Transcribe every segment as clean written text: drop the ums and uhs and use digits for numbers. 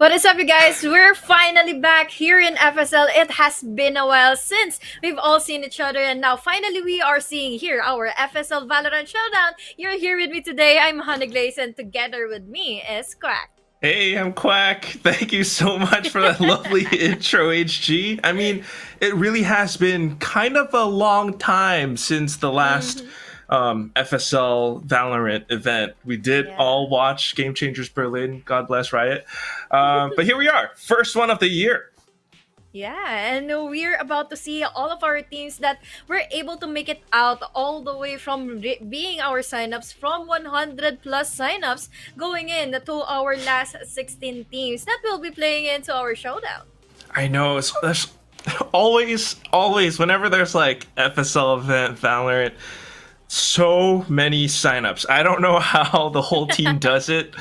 What is up, you guys? We're finally back here in FSL. It has been a while since we've all seen each other, and now finally we are seeing here our FSL Valorant Showdown. You're here with me today. I'm Honeyglaze, and together with me is Quack. Hey, I'm Quack. Thank you so much for that lovely intro, HG. I mean, it really has been kind of a long time since the last FSL Valorant event. We did all watch Game Changers Berlin, God bless Riot. But here we are, first one of the year. Yeah, and we're about to see all of our teams that were able to make it out all the way from being our signups from 100 plus signups going in to our last 16 teams that will be playing into our showdown. I know, there's always, whenever there's like FSL event, Valorant, so many signups. I don't know how the whole team does it.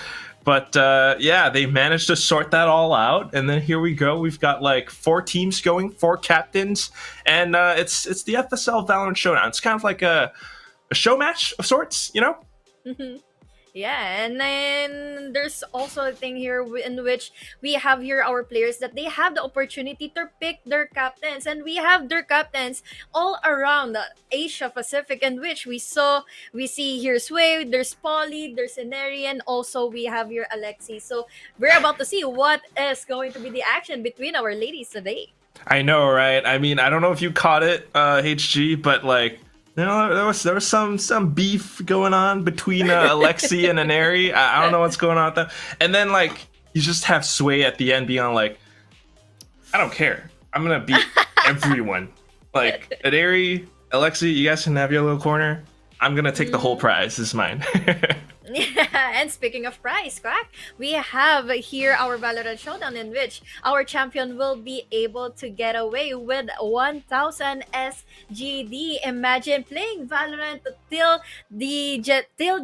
But yeah, they managed to sort that all out, and then here we go. We've got like 4 teams going, 4 captains, and it's the FSL Valorant Showdown. It's kind of like a show match of sorts, you know? Yeah, and then there's also a thing here in which we have here our players that they have the opportunity to pick their captains, and we have their captains all around the Asia Pacific, in which we see here Sway, there's Polly, there's Enerian, also we have here Alexi. So we're about to see what is going to be the action between our ladies today. I know, right? I mean, I don't know if you caught it, HG, but like, you know, there was some beef going on between Alexi and Aneri. I don't know what's going on with them. And then like you just have Sway at the end being like, I don't care. I'm gonna beat everyone. Like Aneri, Alexi, you guys can have your little corner. I'm gonna take the whole prize. This is mine. Yeah, and speaking of prize, Quack, we have here our Valorant Showdown, in which our champion will be able to get away with 1,000 SGD. Imagine playing Valorant till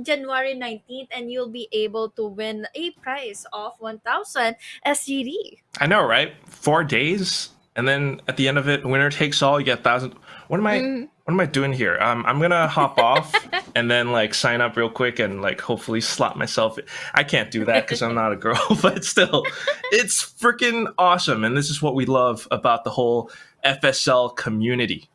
January 19th, and you'll be able to win a prize of 1,000 SGD. I know, right? 4 days, and then at the end of it, winner takes all. You get 1,000. What am I doing here? I'm gonna hop off and then like sign up real quick and like hopefully slot myself. I can't do that because I'm not a girl, but still, it's freaking awesome, and this is what we love about the whole FSL community.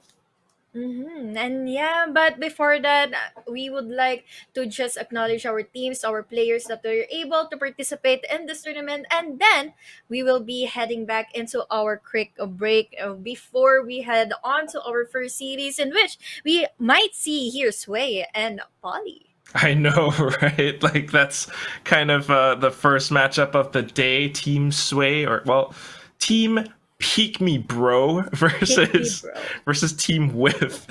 And yeah, but before that, we would like to just acknowledge our teams, our players that were able to participate in this tournament, and then we will be heading back into our quick break before we head on to our first series, in which we might see here Sway and Polly. I know, right? Like that's kind of the first matchup of the day. Team Sway, or well, Team Peek Me Bro versus Team Whiff.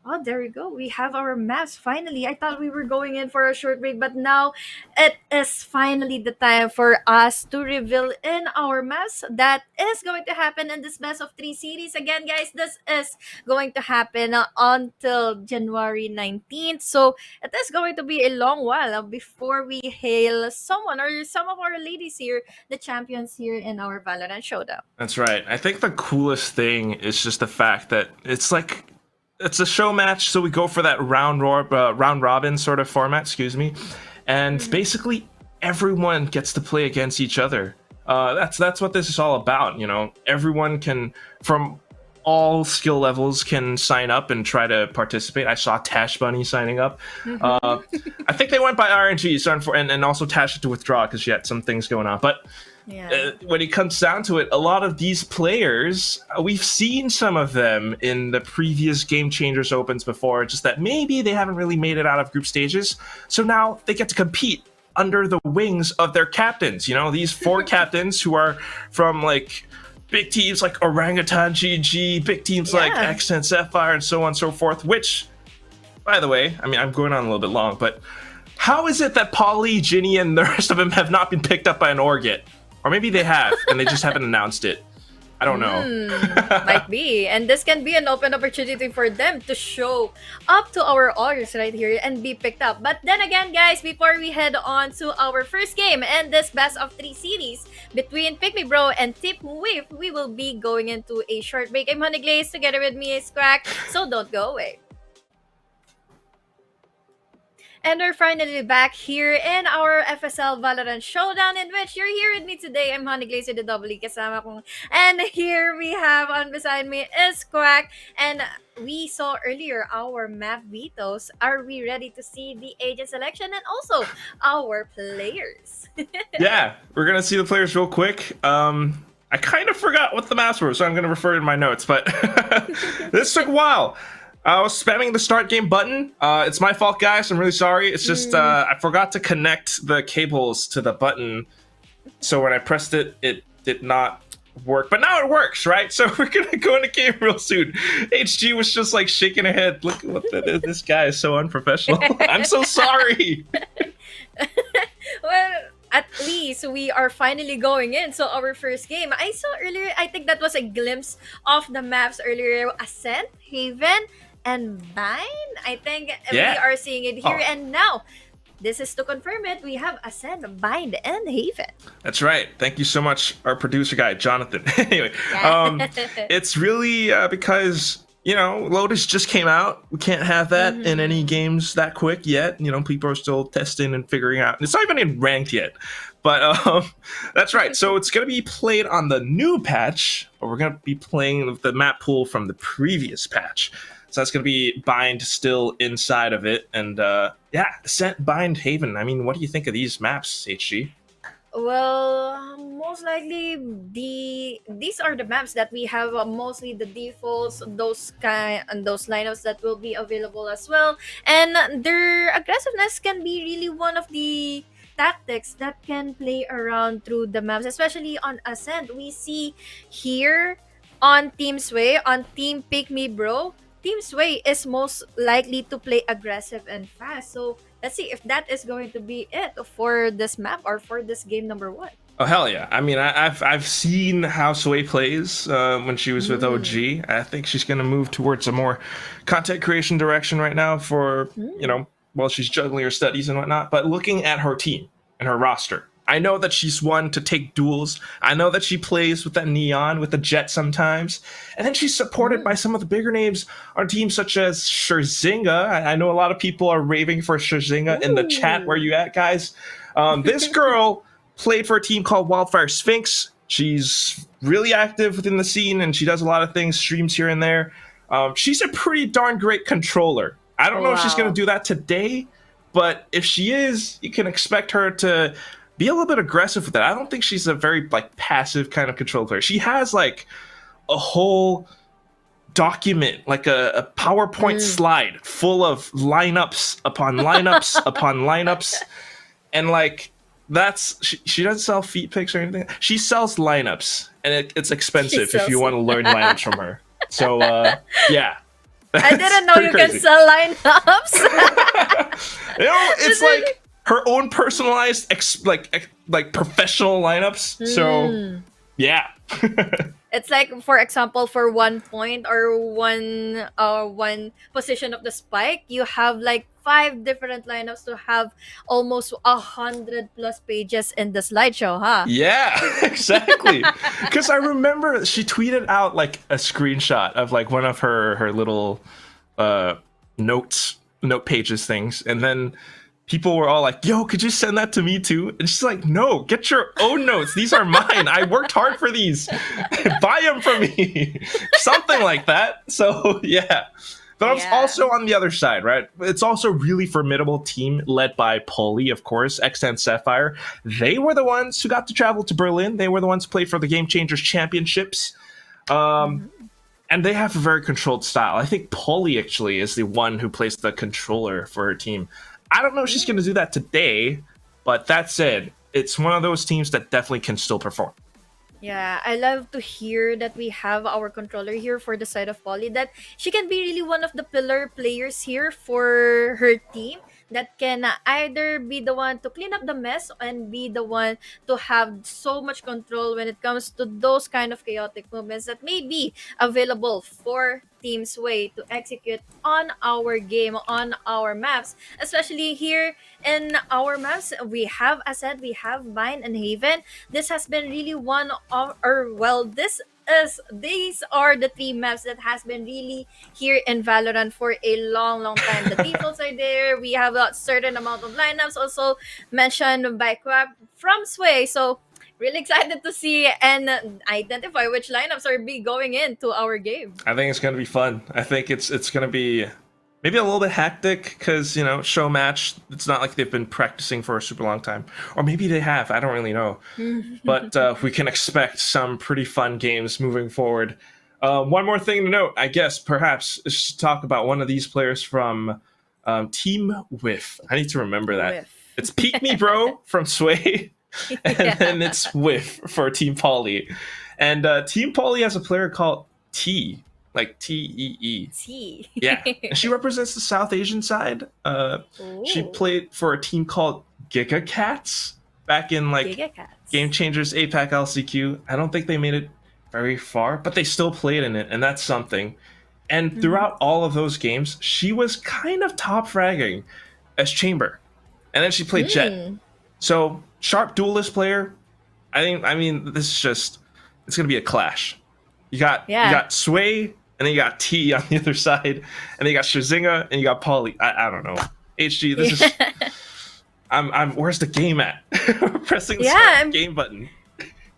Oh, there we go. We have our maps finally. I thought we were going in for a short break, but now it is finally the time for us to reveal in our maps that is going to happen in this best of 3 series. Again, guys, this is going to happen until January 19th. So it is going to be a long while before we hail someone or some of our ladies here, the champions here in our Valorant Showdown. That's right. I think the coolest thing is just the fact that it's a show match, so we go for that round robin sort of format. Excuse me, and basically everyone gets to play against each other. That's what this is all about. You know, everyone can from all skill levels can sign up and try to participate. I saw Tash Bunny signing up. I think they went by RNG, so and also Tash had to withdraw because she had some things going on. But when it comes down to it, a lot of these players, we've seen some of them in the previous Game Changers Opens before, just that maybe they haven't really made it out of group stages. So now they get to compete under the wings of their captains. You know, these 4 captains who are from like big teams like Orangutan GG, big teams like Accent Sapphire, and so on and so forth, which, by the way, I mean, I'm going on a little bit long, but how is it that Polly, Ginny, and the rest of them have not been picked up by an org yet? Or maybe they have, and they just haven't announced it. I don't know. Might be. And this can be an open opportunity for them to show up to our orders right here and be picked up. But then again, guys, before we head on to our first game and this best of 3 series between Pick Me Bro and Tip Whiff, we will be going into a short break. I'm Honeyglaze, together with me is Crack, so don't go away. And we're finally back here in our FSL Valorant Showdown, in which you're here with me today. I'm Honey Glaze with the double E kasama kong. And here we have on beside me is Quack. And we saw earlier our map vetoes. Are we ready to see the agent selection and also our players? Yeah, we're gonna see the players real quick. I kind of forgot what the maps were, so I'm gonna refer to my notes. But this took a while. I was spamming the start game button. It's my fault, guys. I'm really sorry. It's just I forgot to connect the cables to the button, so when I pressed it, it did not work. But now it works, right? So we're gonna go into game real soon. HG was just like shaking her head. Look at what that is. This guy is so unprofessional. I'm so sorry. Well, at least we are finally going in. So our first game, I saw earlier, I think that was a glimpse of the maps earlier. Ascent, Haven, and Vine. I think we Yeah. are seeing it here. Oh. And now, this is to confirm it. We have Ascent, Vine, and Haven. That's right. Thank you so much, our producer guy, Jonathan. Anyway, it's really because, Lotus just came out. We can't have that in any games that quick yet. People are still testing and figuring out. It's not even in ranked yet. But that's right. So it's going to be played on the new patch, but we're going to be playing with the map pool from the previous patch. So that's going to be Bind still inside of it. And Ascent, Bind, Haven. I mean, what do you think of these maps, HG? Well, most likely these are the maps that we have. Mostly the defaults, those kind and those lineups that will be available as well. And their aggressiveness can be really one of the tactics that can play around through the maps, especially on Ascent. We see here on Team Sway, on Team Pick Me Bro. Team Sway is most likely to play aggressive and fast. So let's see if that is going to be it for this map or for this game number one. Oh hell yeah! I mean, I've seen how Sway plays when she was with OG. I think she's going to move towards a more content creation direction right now for while she's juggling her studies and whatnot. But looking at her team and her roster, I know that she's one to take duels. I know that she plays with that Neon, with the Jet sometimes. And then she's supported by some of the bigger names on teams such as Scherzinga. I know a lot of people are raving for Scherzinga in the chat. Where you at, guys? This girl played for a team called Wildfire Sphinx. She's really active within the scene, and she does a lot of things, streams here and there. She's a pretty darn great controller. I don't know if she's going to do that today, but if she is, you can expect her to be a little bit aggressive with it. I don't think she's a very passive kind of control player. She has a whole document, like a PowerPoint slide full of lineups upon lineups upon lineups, and she doesn't sell feet pics or anything. She sells lineups, and it's expensive if you want to learn lineups from her. So yeah. I didn't know you can sell lineups. It's like her own personalized professional lineups. So yeah. It's like, for example, for 1 point or one position of the spike, you have 5 different lineups to have almost 100 plus pages in the slideshow, huh? Yeah, exactly. Because I remember she tweeted out a screenshot of one of her little note pages things, and then people were all like, yo, could you send that to me too? And she's like, no, get your own notes. These are mine. I worked hard for these. Buy them from me. Something like that. So, yeah. But yeah. Also on the other side, right? It's also a really formidable team led by Polly, of course, X10 Sapphire. They were the ones who got to travel to Berlin. They were the ones who played for the Game Changers Championships. And they have a very controlled style. I think Polly actually is the one who plays the controller for her team. I don't know if she's going to do that today, but that said, it's one of those teams that definitely can still perform. Yeah, I love to hear that we have our controller here for the side of Polly, that she can be really one of the pillar players here for her team that can either be the one to clean up the mess and be the one to have so much control when it comes to those kind of chaotic movements that may be available for Team Sway to execute on our game, on our maps. Especially here in our maps, we have Ascent, we have Vine, and Haven. This has been really one of, this is these are the three maps that has been really here in Valorant for a long, long time. The defaults are there. We have a certain amount of lineups also mentioned by Quap from Sway. So really excited to see and identify which lineups are be going into our game. I think it's gonna be fun. I think it's gonna be maybe a little bit hectic because show match. It's not like they've been practicing for a super long time, or maybe they have. I don't really know, but we can expect some pretty fun games moving forward. One more thing to note, I guess, perhaps, is to talk about one of these players from Team Whiff. I need to remember that. Whiff. It's Peek Me Bro from Sway, and Yeah. then it's Whiff for Team Poly. And Team Poly has a player called T, like Tee. T. Yeah, and she represents the South Asian side. She Ooh. played for a team called Giga Cats back in like Giga Cats. Game Changers APAC LCQ. I don't think they made it very far, but they still played in it, and that's something. And throughout all of those games, she was kind of top fragging as Chamber, and then she played Jet. Mm. So sharp duelist player. I mean, this is just it's gonna be a clash. You got Sway, and then you got T on the other side, and then you got Shazinga, and you got Polly. I don't know. HG, this is I'm where's the game at? Pressing the start game button.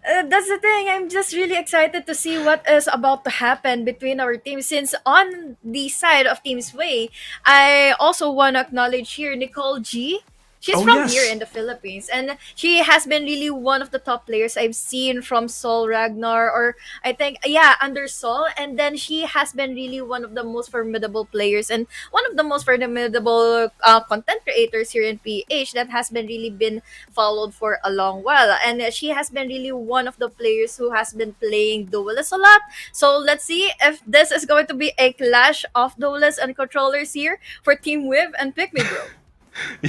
That's the thing. I'm just really excited to see what is about to happen between our teams. Since on the side of Team Sway, I also want to acknowledge here Nicole G. She's Oh, from yes. here in the Philippines, and she has been really one of the top players I've seen from Sol Ragnar, or I think, yeah, under Sol. And then she has been really one of the most formidable players and one of the most formidable content creators here in PH that has been really been followed for a long while. And she has been really one of the players who has been playing duelists a lot. So let's see if this is going to be a clash of duelists and controllers here for Team Whip and Pick Me Bro.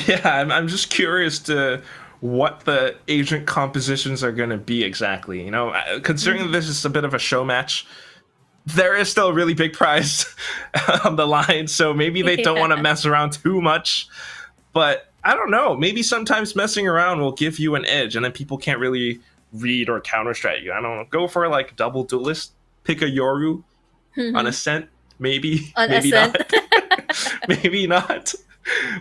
Yeah, I'm just curious to what the agent compositions are going to be exactly. Considering this is a bit of a show match, there is still a really big prize on the line, so maybe they don't want to mess around too much. But I don't know. Maybe sometimes messing around will give you an edge, and then people can't really read or counter strat you. I don't know. Go for like double duelist, pick a Yoru on Ascent, maybe, On maybe Ascent. not, maybe not.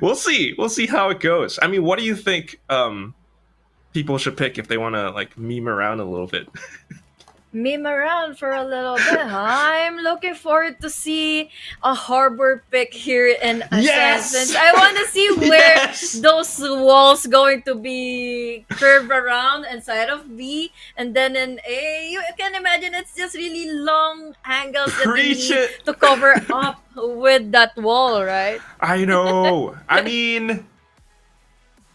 We'll see. We'll see how it goes. I mean, what do you think people should pick if they want to like meme around a little bit? Meme around for a little bit. I'm looking forward to see a harbor pick here in Ascent. Yes! Since I want to see where Yes! those walls going to be curved around inside of B, and then in A. You can imagine it's just really long angles that they Preach need it! to cover up with that wall, right? I know. I mean,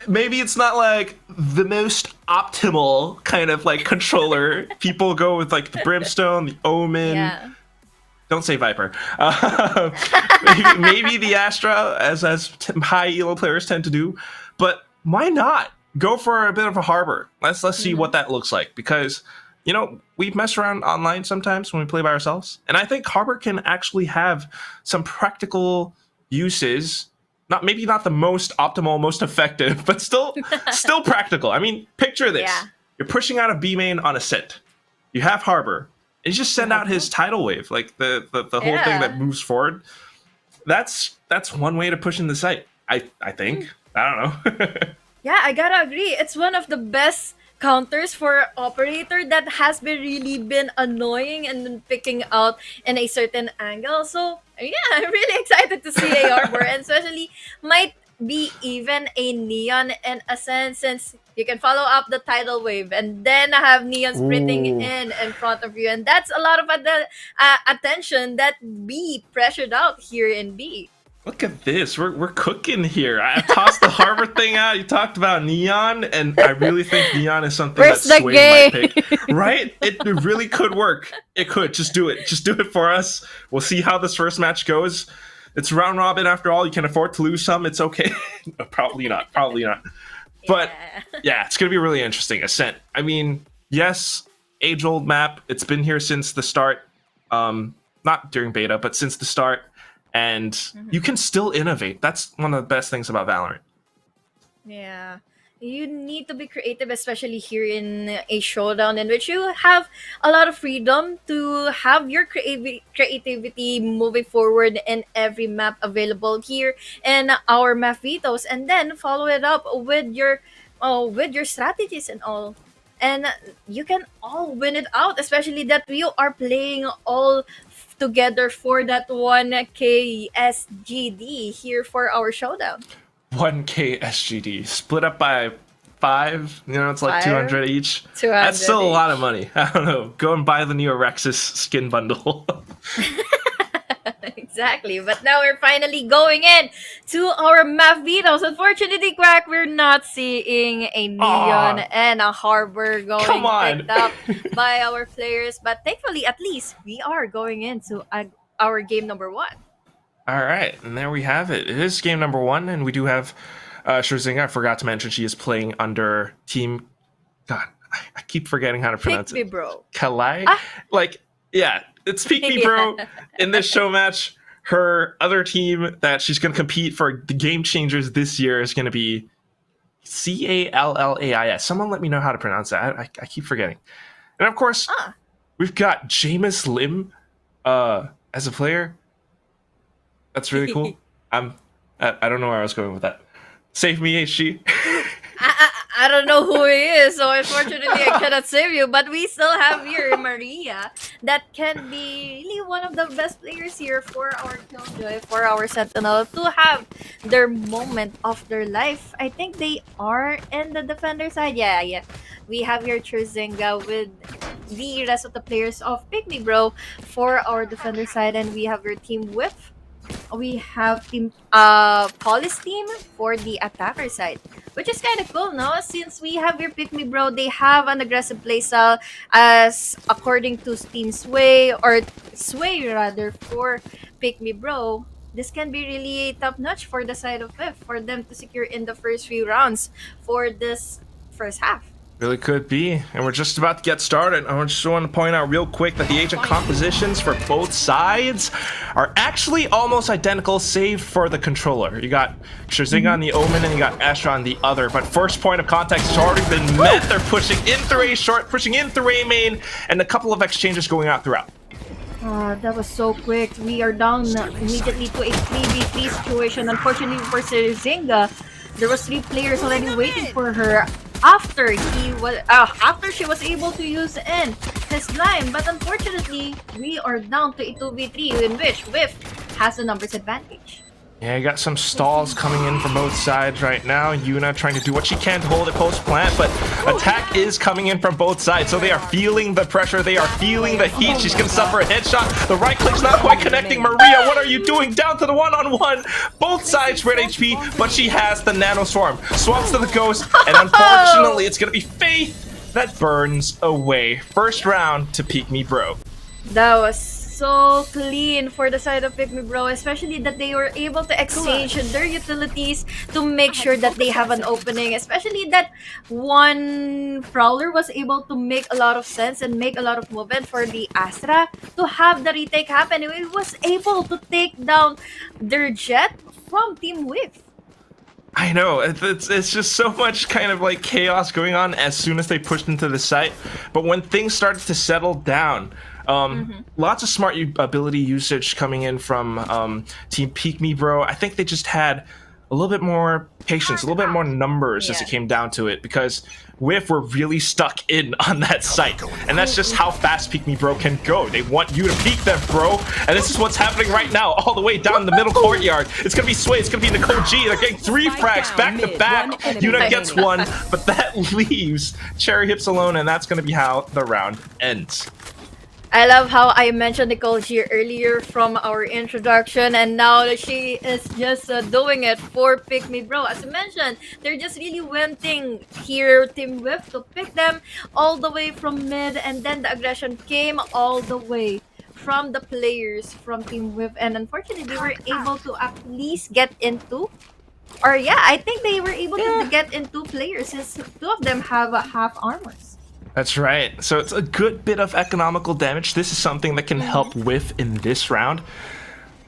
maybe it's not like the most optimal kind of like controller. People go with like the Brimstone, the Omen. Yeah. Don't say Viper. Maybe the Astra, as high elo players tend to do. But why not go for a bit of a Harbor? Let's see what that looks like, because we mess around online sometimes when we play by ourselves, and I think Harbor can actually have some practical uses. Maybe not the most optimal, most effective, but still practical. I mean, picture this: you're pushing out a B main on Ascent. You have Harbor, and you just send out his tidal wave, like the whole thing that moves forward. That's one way to push in the site. I think. I don't know. Yeah, I gotta agree. It's one of the best counters for operator that has been really been annoying and then picking out in a certain angle. So yeah, I'm really excited to see a Harbor, and especially might be even a Neon in a sense, since you can follow up the tidal wave and then have Neon sprinting Ooh. in front of you, and that's a lot of attention that B pressured out here in B. Look at this. We're cooking here. I tossed the Harbor thing out. You talked about Neon, and I really think Neon is something Where's that the Sway game? might pick. Right? It really could work. It could. Just do it. Just do it for us. We'll see how this first match goes. It's round robin after all. You can afford to lose some. It's okay. Probably not. Probably not. But yeah, it's going to be really interesting. Ascent. I mean, yes, age-old map. It's been here since the start. Not during beta, but since the start. And you can still innovate. That's one of the best things about Valorant. Yeah. You need to be creative, especially here in a showdown in which you have a lot of freedom to have your creativity moving forward in every map available here in our map vetoes, and then follow it up with your strategies and all. And you can all win it out, especially that we are playing all together for that 1K SGD here for our showdown. 1K SGD split up by 5. You know, it's like Five, 200 each. That's 200 still a lot of each. money. I don't know. Go and buy the Neorexis skin bundle. Exactly. But now we're finally going in to our map vetoes. Unfortunately, Quack, we're not seeing a Neon Aw, and a Harbor come going on. picked up by our players. But thankfully, at least we are going into our game number one. All right, and there we have it. It is game number 1, and we do have Scherzinger. I forgot to mention she is playing under team. God, I keep forgetting how to Pick pronounce me, it. bro. Kalai? Ah, Like, yeah, it's Peek Me Bro. yeah. In this show match, her other team that she's going to compete for the Game Changers this year is going to be Callais. Someone let me know how to pronounce that. I keep forgetting. And of course, Ah. we've got Jameis Lim as a player. That's really cool. I don't know where I was going with that. Save me, HG. I don't know who he is, so unfortunately I cannot save you. But we still have here Maria, that can be really one of the best players here for our Killjoy, for our Sentinel, to have their moment of their life. I think they are in the defender side. Yeah, yeah. We have here Churzinga with the rest of the players of Pick Me Bro for our defender side, and we have your team Whiff. We have team Police team for the attacker side, which is kind of cool, no? Since we have your Pick Me Bro, they have an aggressive playstyle as according to Team Sway, or Sway rather, for Pick Me Bro. This can be really top notch for the side of Fifth for them to secure in the first few rounds for this first half. Really could be. And we're just about to get started. I just want to point out real quick that the agent compositions for both sides are actually almost identical, save for the controller. You got Scherzinger on the Omen and you got Astra on the other. But first point of contact has already been met. They're pushing in through A short, pushing in through A main, and a couple of exchanges going out throughout. That was so quick. We are down immediately to a 3v3 situation. Unfortunately for Zinga, there was 3 players already waiting for her after she was able to use in his line. But unfortunately, we are down to a 2v3 in which Whiff has the numbers advantage. Yeah, you got some stalls coming in from both sides right now. Yuna trying to do what she can to hold it post-plant, but attack is coming in from both sides, so they are feeling the pressure, they are feeling the heat. She's gonna suffer a headshot. The right click's not quite connecting. Maria, what are you doing? Down to the one-on-one. Both sides red HP, but she has the Nano Swarm. Swamps to the Ghost, and unfortunately, it's gonna be Faith that burns away. First round to Peek Me Bro. That was so clean for the side of Pick Me Bro, especially that they were able to exchange their utilities to make sure that they have an opening, especially that one Prowler was able to make a lot of sense and make a lot of movement for the Astra to have the retake happen. It was able to take down their jet from Team Whiff. I know, it's just so much kind of like chaos going on as soon as they pushed into the site. But when things started to settle down, lots of smart ability usage coming in from Team Peek Me Bro. I think they just had a little bit more patience, a little bit more numbers as it came down to it, because Whiff were really stuck in on that site. And that's just how fast Peek Me Bro can go. They want you to peek them, bro. And this is what's happening right now, all the way down the middle courtyard. It's gonna be Sway, it's gonna be Nicole G. They're getting 3 frags back to back. Yuna gets 1, but that leaves Cherry Hips alone, and that's gonna be how the round ends. I love how I mentioned Nicole G earlier from our introduction, and now that she is just doing it for Pick Me Bro. As I mentioned, they're just really wanting here Team Whiff to pick them all the way from mid, and then the aggression came all the way from the players from Team Whiff, and unfortunately they were able to at least get into, or yeah, I think they were able to get into players since 2 of them have half armors. That's right. So it's a good bit of economical damage. This is something that can help Whiff in this round.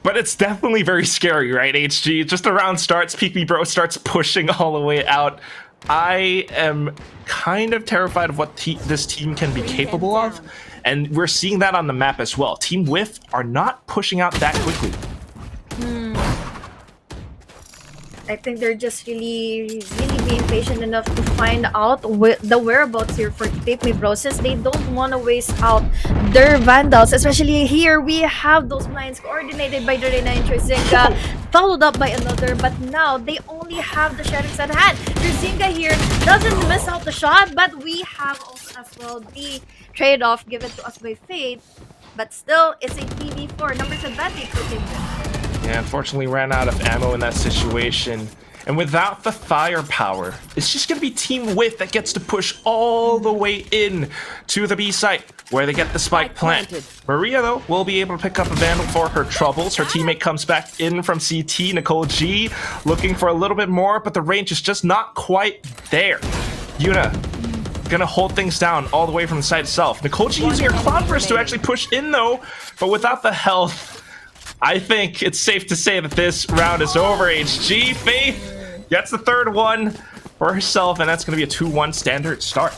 But it's definitely very scary, right, HG? Just the round starts, Peek Me Bro starts pushing all the way out. I am kind of terrified of what this team can be capable of, and we're seeing that on the map as well. Team Whiff are not pushing out that quickly. I think they're just really being patient enough to find out the whereabouts here for Pick Me Bro, since they don't want to waste out their Vandals. Especially here, we have those blinds coordinated by the Reyna and Trezinga, followed up by another, but now they only have the Sheriffs at hand. Trezinga here doesn't miss out the shot, but we have also as well the trade-off given to us by Fate. But still, it's a 3v4 numbers advantage for Team Whiff. Yeah, unfortunately ran out of ammo in that situation. And without the firepower, it's just going to be Team Whiff that gets to push all the way in to the B site, where they get the spike plant. Maria, though, will be able to pick up a Vandal for her troubles. Her teammate comes back in from CT, Nicole G, looking for a little bit more, but the range is just not quite there. Yuna gonna hold things down all the way from the site itself. Nicole G using her Cloud Burst to actually push in, though, but without the health, I think it's safe to say that this round is over. HG Faith gets the third one for herself, and that's going to be a 2-1 standard start.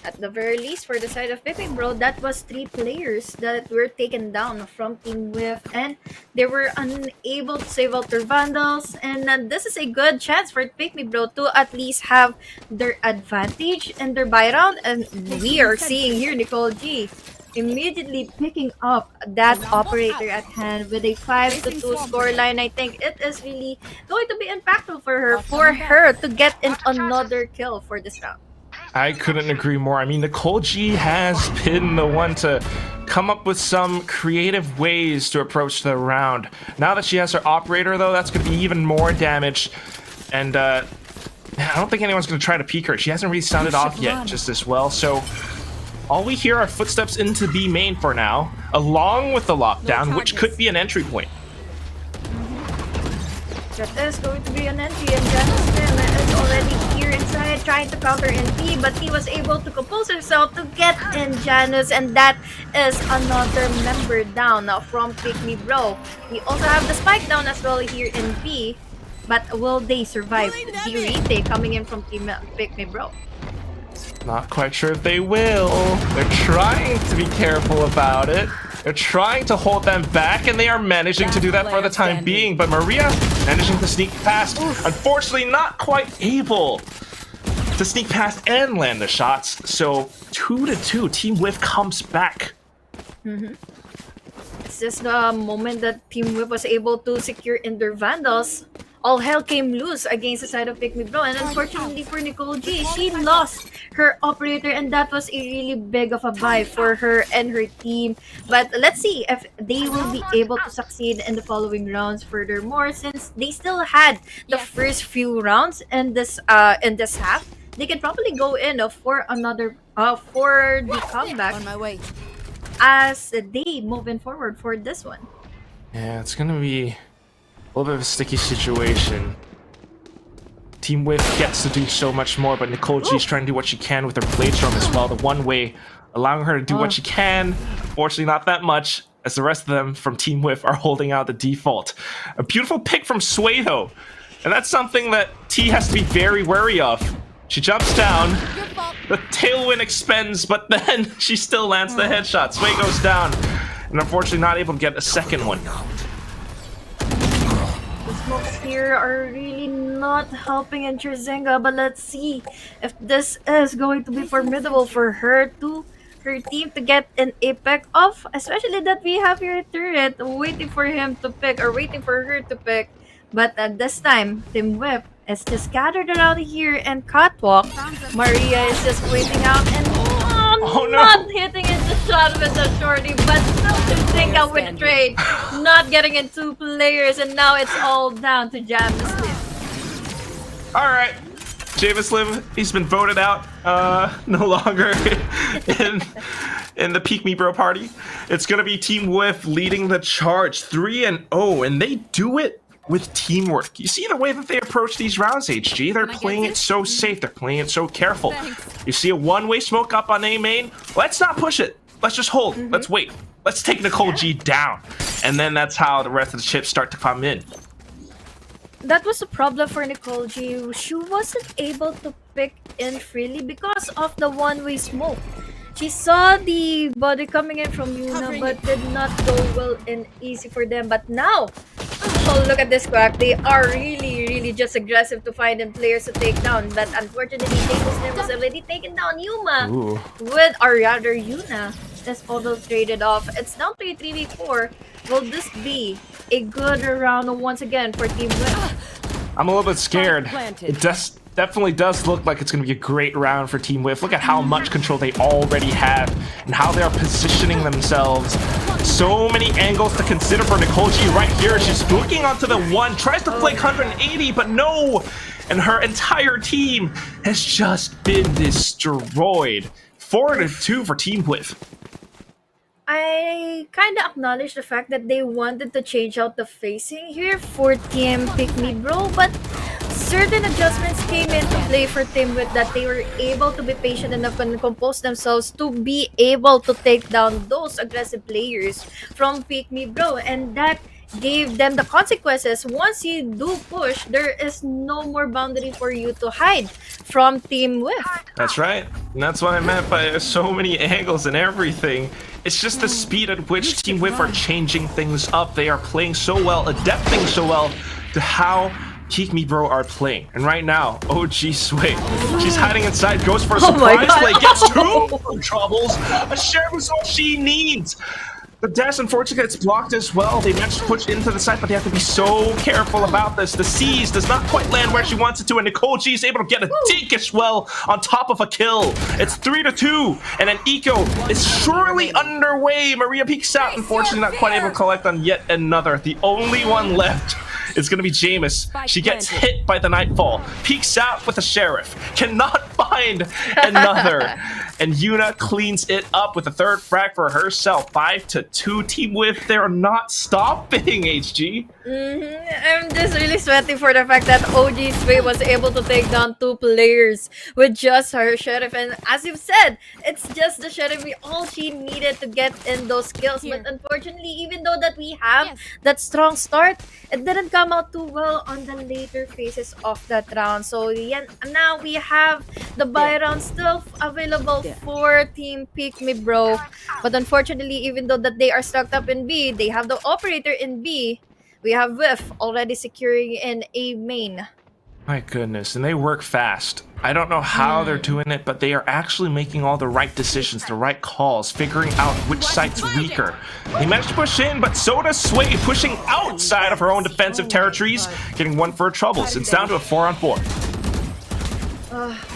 At the very least, for the side of Pick Me Bro, that was 3 players that were taken down from Team Whiff, and they were unable to save out their Vandals. And this is a good chance for Pick Me Bro to at least have their advantage in their buy round. And we are seeing here Nicole G immediately picking up that operator at hand with a 5-2 scoreline. I think it is really going to be impactful for her to get in another kill for this round. I couldn't agree more. I mean, Nicole G has been the one to come up with some creative ways to approach the round. Now that she has her operator, though, that's going to be even more damage. And I don't think anyone's going to try to peek her. She hasn't really sounded off yet just as well. So all we hear are footsteps into B main for now, along with the lockdown, which could be an entry point. That is going to be an entry, and Janus is already here inside trying to counter in B, but he was able to compose herself to get in Janus, and that is another member down now from Pick Me Bro. We also have the spike down as well here in B, but will they survive the retake coming in from Team Pick Me Bro? Not quite sure if they will. They're trying to be careful about it. They're trying to hold them back, and they are managing to do that for the time being. But Maria managing to sneak past. Unfortunately, not quite able to sneak past and land the shots. So 2-2, Team Whiff comes back. It's just the moment that Team Whiff was able to secure in their Vandals, all hell came loose against the side of Pick Me Bro, and unfortunately for Nicole G, she lost her operator, and that was a really big of a buy for her and her team. But let's see if they will be able to succeed in the following rounds furthermore, since they still had the first few rounds in this half. They can probably go in for another for the comeback On my way. as they moving forward for this one. Yeah, it's gonna be a little bit of a sticky situation. Team Whiff gets to do so much more, but Nicole G's trying to do what she can with her Blade Storm as well. The one way allowing her to do what she can. Fortunately, not that much, as the rest of them from Team Whiff are holding out the default. A beautiful pick from Sway, though. And that's something that T has to be very wary of. She jumps down, the tailwind expends, but then she still lands the headshot. Sway goes down, and unfortunately not able to get a second one. The smokes here are really not helping in Trezinga, but let's see if this is going to be formidable for her team to get an apex off, especially that we have here a turret waiting for him to pick, or waiting for her to pick. But at this time, Team Whiff is just gathered around here and catwalk. Maria is just waiting out and not hitting it the shot with the shorty, but still Trezinga with the trade, not getting in 2 players, and now it's all down to James Slim. Alright, Jameis Lim, he's been voted out, no longer in the Peek Me Bro party. It's gonna be Team Whiff leading the charge, 3-0, and they do it with teamwork. You see the way that they approach these rounds, HG? They're playing it so safe, they're playing it so careful. You see a one-way smoke up on A main, let's not push it. Let's just hold, let's wait. Let's take Nicole G down. And then that's how the rest of the chips start to come in. that was a problem for Nicole G. She wasn't able to pick in freely because of the one-way smoke. She saw the body coming in from Yuna, but did not go well and easy for them. But now, oh, look at this Quack. They are really, really just aggressive to find them players to take down. But unfortunately, Davis was already taken down. Yuma Ooh. with, or rather, Yuna is also traded off. It's now 3-3v4. Will this be a good round once again for Team Whiff? I'm a little bit scared. It definitely does look like it's going to be a great round for Team Whiff. Look at how much control they already have and how they are positioning themselves. So many angles to consider for Nicole G right here. She's looking onto the one, tries to flick 180, but no! And her entire team has just been destroyed. 4-2 for Team Whiff. I kind of acknowledge the fact that they wanted to change out the facing here for Team Pick Me Bro, but certain adjustments came into play for Team Whiff that they were able to be patient enough and compose themselves to be able to take down those aggressive players from Pick Me Bro, and that gave them the consequences. Once you do push, there is no more boundary for you to hide from Team Whiff. That's right. And that's what I meant by so many angles and everything. It's just the speed at which Team Whiff are changing things up. They are playing so well, adapting so well to how Peek Me Bro are playing. And right now, OG Sway, she's hiding inside, goes for a surprise play, gets two troubles. A share was all she needs. The dash, unfortunately, gets blocked as well. They managed to push into the side, but they have to be so careful about this. The C's does not quite land where she wants it to, and Nicole G is able to get a deke as well on top of a kill. It's 3-2, and an eco is surely underway. Maria peeks out, unfortunately not quite able to collect on yet another. The only one left is going to be Jameis. She gets hit by the Nightfall, peeks out with a Sheriff, cannot find another. And Yuna cleans it up with a third frag for herself. 5-2. Team Whiff, they're not stopping, HG. I'm just really sweating for the fact that OG Sway was able to take down two players with just her Sheriff. And as you've said, it's just the Sheriff, all she needed to get in those kills. But unfortunately, even though that we have that strong start, it didn't come out too well on the later phases of that round. So yeah, now we have the buy round still available for Team Pick Me Bro. But unfortunately, even though that they are stuck up in B, they have the operator in B. We have Whiff already securing in A main. My goodness, and they work fast. I don't know how they're doing it, but they are actually making all the right decisions, the right calls, figuring out which site's weaker. They managed to push in, but so does Sway, pushing outside of her own defensive territories, getting one for troubles. It's down to a 4-on-4.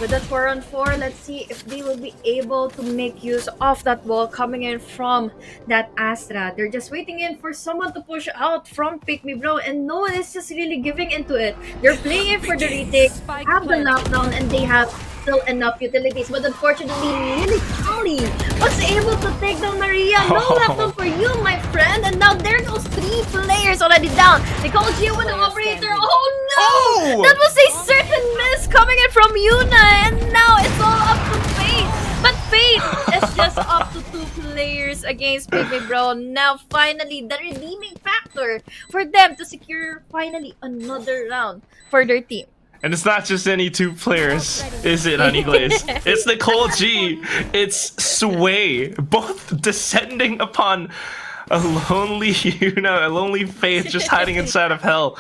With that 4-on-4, let's see if they will be able to make use of that wall coming in from that Astra. They're just waiting in for someone to push out from Pick Me Bro, and no one is just really giving into it. They're playing for the retake, have the lockdown, and they have still enough utilities. But unfortunately, Lily Kali was able to take down Maria. No lockdown for you, my friend. And now there goes 3 players already down. Nicole G with the operator. Oh no! That was a certain miss coming in from Yuna, and now it's all up to Fate. But Fate is just up to 2 players against Baby Bro. Now finally, the redeeming factor for them to secure finally another round for their team. And it's not just any 2 players, is it, Honeyglaze? It's Nicole G, it's Sway, both descending upon a lonely Yuna, a lonely Faith just hiding inside of hell.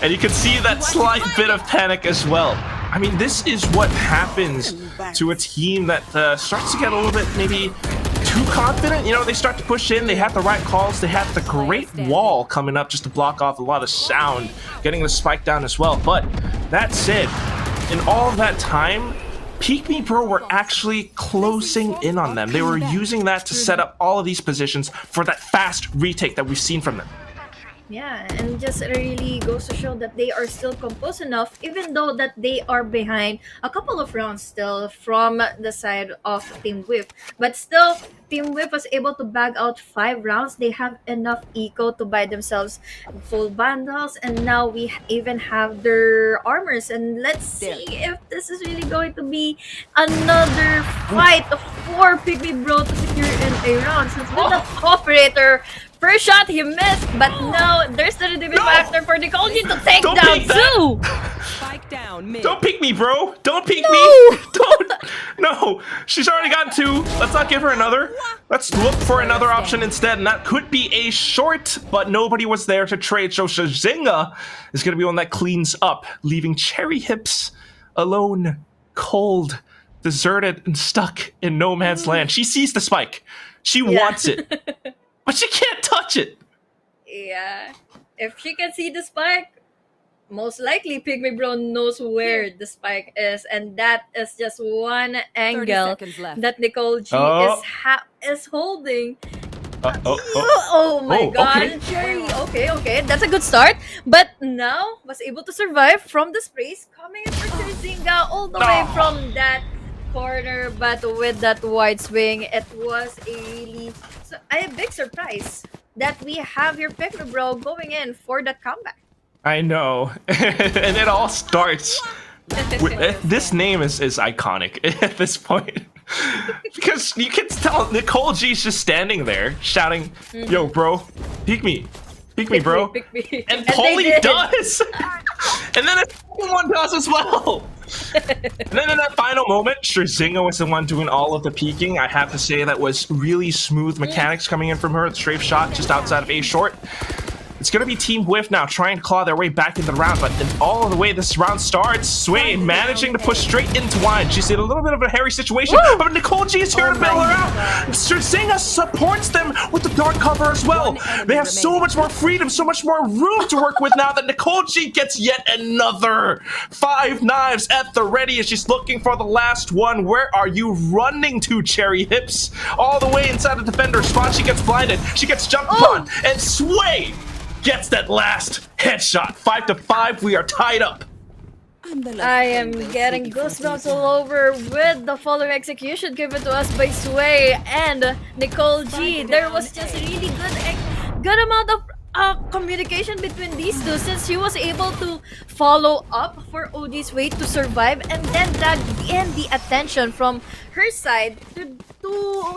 And you can see that slight bit of panic as well. I mean, this is what happens to a team that starts to get a little bit maybe too confident. You know, they start to push in, they have the right calls, they have the great wall coming up just to block off a lot of sound, getting the spike down as well. But that said, in all of that time, Peek Me Bro were actually closing in on them. They were using that to set up all of these positions for that fast retake that we've seen from them. Yeah, and just really goes to show that they are still composed enough, even though that they are behind a couple of rounds still from the side of Team Whiff. But still, Team Whiff was able to bag out 5 rounds. They have enough eco to buy themselves full bundles, and now we even have their armors. And let's see if this is really going to be another fight for Pick Me Bro to secure in a round. Since with the operator First shot, he missed, but no, there's the redeeming factor for Nicole G to take Don't down peek that. two. Spike down mid. Don't peek me, bro. Don't peek No. me. Don't. No, she's already gotten two. Let's not give her another. Let's look for another option instead, and that could be a short, but nobody was there to trade. So Shazinga is going to be one that cleans up, leaving Cherry Hips alone, cold, deserted, and stuck in no man's land. She sees the spike. She wants it, but she can't touch it. Yeah. If she can see the spike, most likely Pygmy Bro knows where the spike is, and that is just one 30 angle seconds left. that Nicole G Oh. is holding. Oh. Oh my Oh, god, okay. Cherry. Okay, that's a good start. But now was able to survive from the sprays coming in for Cherzinga all the way Oh. from that corner. But with that wide swing, it was a big surprise that we have your Pygmy Bro going in for that comeback. I know. And it all starts with this name is iconic at this point. Because you can tell Nicole G's just standing there shouting, "Yo, bro, peek me, bro." Pick me. And they Polly did. does. And then the second one does as well. And then in that final moment, Shazinga was the one doing all of the peeking. I have to say that was really smooth mechanics coming in from her. The strafe shot just outside of A short. It's going to be Team Whiff now trying to claw their way back into the round, but all of the way this round starts, Sway managing to push straight into Wine. She's in a little bit of a hairy situation, but Nicole G is here to bail her out. Shazinga supports them with the dark cover as well. They have so much more freedom, so much more room to work with now that Nicole G gets yet another 5 knives at the ready as she's looking for the last one. Where are you running to, Cherry Hips? All the way inside the defender spot, she gets blinded, she gets jumped upon, and Sway gets that last headshot. 5-5, we are tied up. I am getting goosebumps all over with the following execution given to us by Sway and Nicole G. There was just really good amount of communication between these two, since she was able to follow up for OG Sway to survive and then drag in the attention from her side to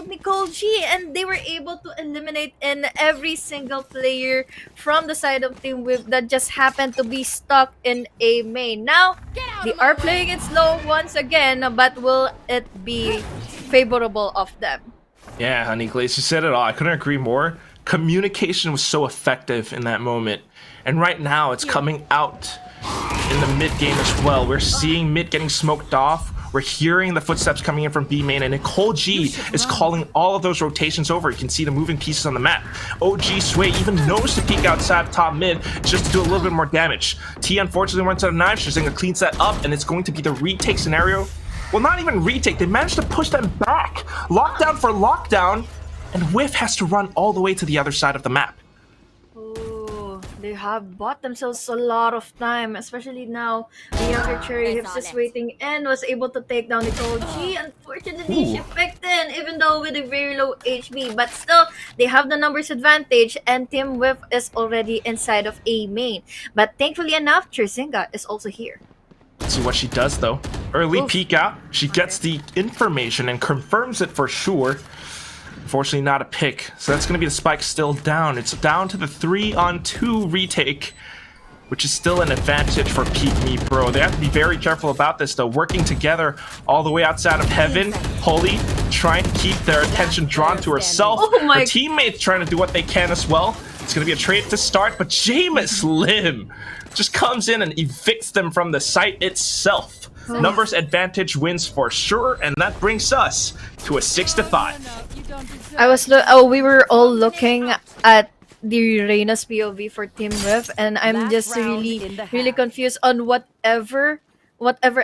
Nicole G, and they were able to eliminate in every single player from the side of Team Whip that just happened to be stuck in a main. Now they are playing it slow once again, but will it be favorable of them? Yeah, honey Glaze, you said it all. I couldn't agree more. Communication was so effective in that moment. And right now, it's coming out in the mid game as well. We're seeing mid getting smoked off. We're hearing the footsteps coming in from B main, and Nicole G is calling all of those rotations over. You can see the moving pieces on the map. OG Sway even knows to peek outside top mid just to do a little bit more damage. T unfortunately runs out of knives. Shazinga cleans that up, and it's going to be the retake scenario. Well, not even retake. They managed to push them back. Lockdown for lockdown, and Whiff has to run all the way to the other side of the map. Oh, they have bought themselves a lot of time, especially now. The younger Cherry Hips just waiting and was able to take down Nicole G. Unfortunately, she picked in, even though with a very low HP. But still, they have the numbers advantage, and Team Whiff is already inside of A main. But thankfully enough, Cherzinga is also here. Let's see what she does though. Early Oof. peek out. She gets the information and confirms it for sure. Unfortunately, not a pick. So that's going to be the spike still down. It's down to the 3-on-2 retake, which is still an advantage for Peek Me Bro. They have to be very careful about this, though. Working together all the way outside of heaven. Holy trying to keep their attention drawn to herself. Oh my- Her teammates trying to do what they can as well. It's going to be a trade to start, but Jameis Lim just comes in and evicts them from the site itself. Numbers advantage wins for sure, and that brings us to a 6-5. We were all looking at the Reyna's POV for Team Riff, and I'm just really confused on whatever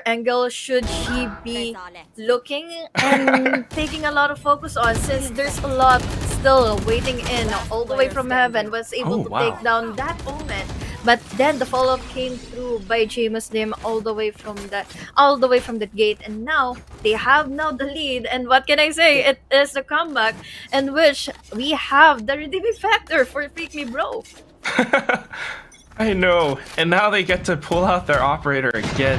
angle should she be looking and taking a lot of focus on, since there's a lot still waiting in all the way from heaven. Was able to take down that Omen, but then the follow-up came through by Jameis Lim all the way from that gate, and now they have the lead. And what can I say? It is a comeback in which we have the redeeming factor for Pick Me Bro. I know, and now they get to pull out their operator again.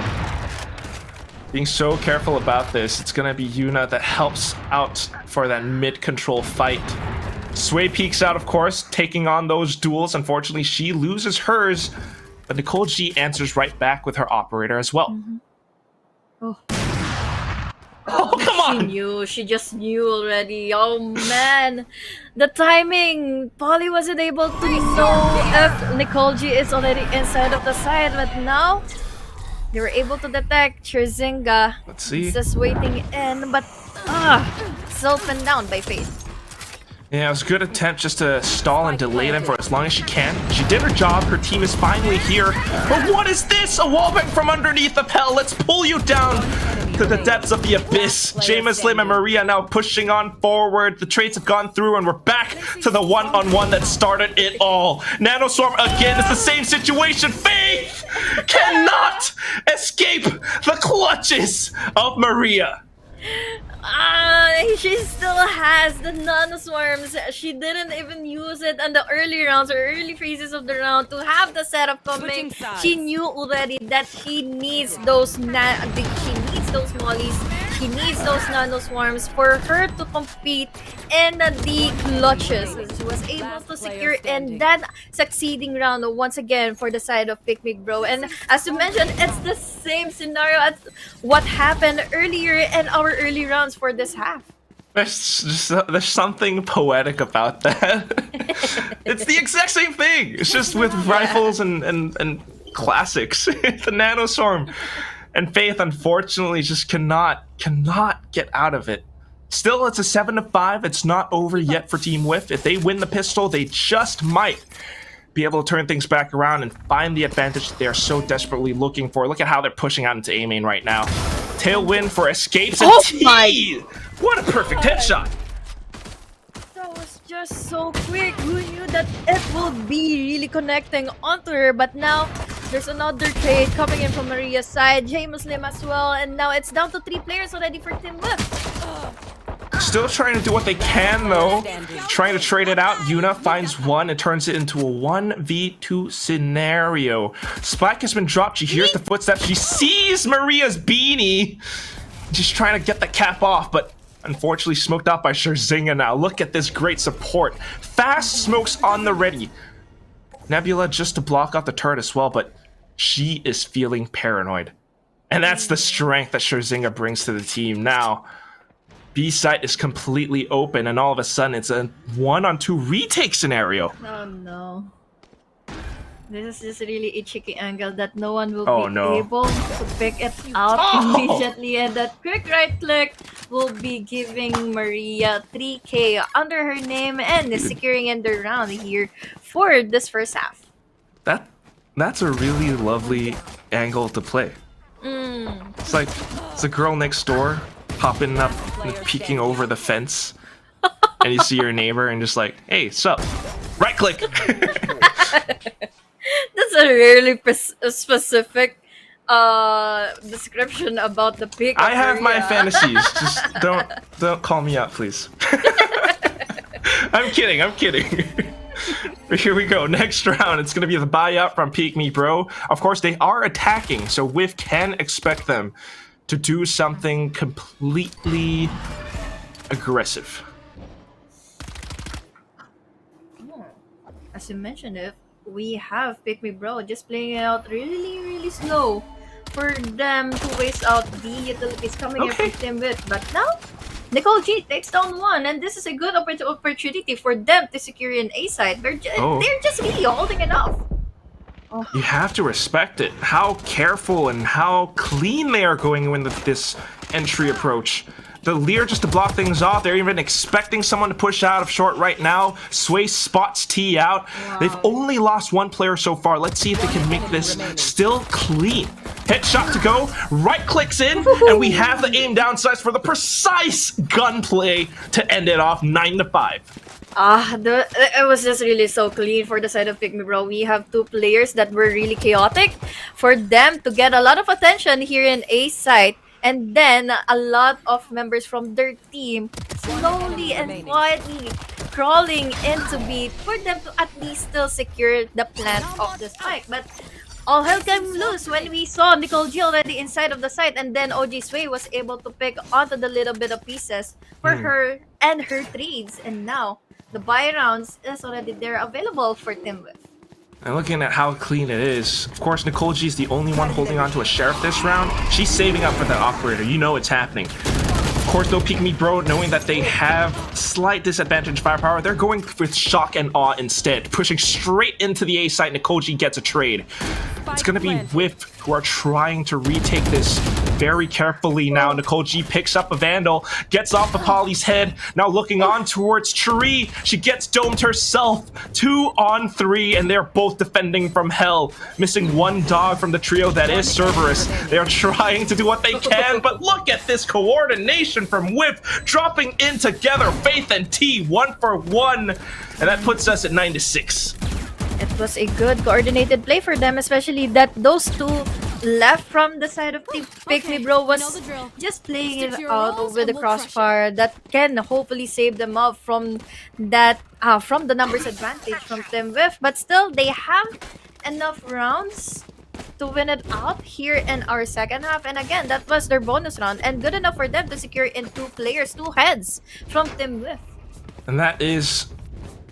Being so careful about this, it's gonna be Yuna that helps out for that mid-control fight. Sway peeks out, of course, taking on those duels. Unfortunately, she loses hers, but Nicole G answers right back with her operator as well. Oh. Oh, come She on! knew. She just knew already. Oh man, the timing. Polly wasn't able to know if Nicole G is already inside of the side, but now they were able to detect Sherzinga. Let's see. He's just waiting in, but still pinned down by Faith. Yeah, it was a good attempt just to stall and delay them for as long as she can. She did her job. Her team is finally here. But what is this? A wallbang from underneath the Pell. Let's pull you down to the depths of the abyss. Jameis, Lim, and Maria now pushing on forward. The trades have gone through, and we're back to the one-on-one that started it all. Nanoswarm again. It's the same situation. Faith cannot escape the clutches of Maria. She still has the nanoswarms. She didn't even use it in the early rounds or early phases of the round to have the setup coming. She knew already that she needs those those mollies. She needs those nanoswarms for her to compete in the clutches. She was able to secure in that succeeding round once again for the side of Pick Me Bro. And as you mentioned, it's the same scenario as what happened earlier in our early rounds for this half. There's something poetic about that. It's the exact same thing. It's just with rifles and classics. The nanoswarm. And Faith, unfortunately, just cannot get out of it. Still, it's a 7-5. It's not over yet for Team Whiff. If they win the pistol, they just might be able to turn things back around and find the advantage that they are so desperately looking for. Look at how they're pushing out into A main right now. Tailwind for escapes and T! What a perfect headshot! That was just so quick. Who knew that it will be really connecting onto her? But now there's another trade coming in from Maria's side. Jay Muslim as well. And now it's down to 3 players already for Team Whiff. Still trying to do what they can, though. Trying to trade it out. Yuna finds one and turns it into a 1v2 scenario. Spike has been dropped. She hears the footsteps. She sees Maria's beanie. Just trying to get the cap off, but unfortunately smoked out by Sherzinga now. Look at this great support. Fast smokes on the ready. Nebula just to block off the turret as well, but she is feeling paranoid. And that's the strength that Sherzinga brings to the team. Now, B site is completely open, and all of a sudden it's a 1-on-2 retake scenario. Oh no. This is just really a tricky angle that no one will be able to pick it out immediately, and that quick right click will be giving Maria 3k under her name and is securing in the round here for this first half. That's a really lovely angle to play. It's like it's a girl next door popping up and peeking over the fence, and you see your neighbor and just like, hey, sup? Right click. That's a really specific description about the pick. I have my fantasies. Just don't call me out, please. I'm kidding. Here we go. Next round, it's going to be the buyout from Peek Me Bro. Of course, they are attacking, so Whiff can expect them to do something completely aggressive. As you mentioned, if we have Pick Me Bro just playing it out really slow for them to waste out the utilities coming in from Team Whiff. But now, Nicole G takes down one, and this is a good opportunity for them to secure an A side. They're just really holding it off. You have to respect it. How careful and how clean they are going with this entry approach. The Lear just to block things off. They're even expecting someone to push out of short right now. Sway spots T out. Wow. They've only lost one player so far. Let's see if they can make this still clean. Headshot to go. Right clicks in. And we have the aim down size for the precise gunplay to end it off 9-5. It was just really so clean for the side of Pick Me Bro. We have 2 players that were really chaotic for them to get a lot of attention here in A side. And then a lot of members from their team slowly and quietly crawling into B for them to at least still secure the plant of the spike. But all hell came loose when we saw Nicole G already inside of the site, and then OG Sway was able to pick onto the little bit of pieces for her and her trades. And now the buy rounds is already there available for Team Whiff. And looking at how clean it is, of course, Nicole G is the only one holding on to a Sheriff this round. She's saving up for that operator. You know it's happening. Of course, though, Peek Me Bro, knowing that they have slight disadvantage firepower, they're going with Shock and Awe instead, pushing straight into the A site. Nicole G gets a trade. It's going to be Whiff who are trying to retake this very carefully now. Nicole G picks up a Vandal, gets off of Polly's head, now looking on towards Cherie. She gets domed herself. 2 on 3, and they're both defending from hell. Missing one dog from the trio that is Cerberus. They're trying to do what they can, but look at this coordination from Whiff, dropping in together. Faith and T, 1 for 1, and that puts us at 9-6. It was a good coordinated play for them, especially that those two left from the side of Team Pick Me Bro was just playing it out with the crossfire that can hopefully save them up from that from the numbers advantage from Team Whiff. But still, they have enough rounds to win it out here in our second half. And again, that was their bonus round and good enough for them to secure in 2 players, 2 heads from Team Whiff. And that is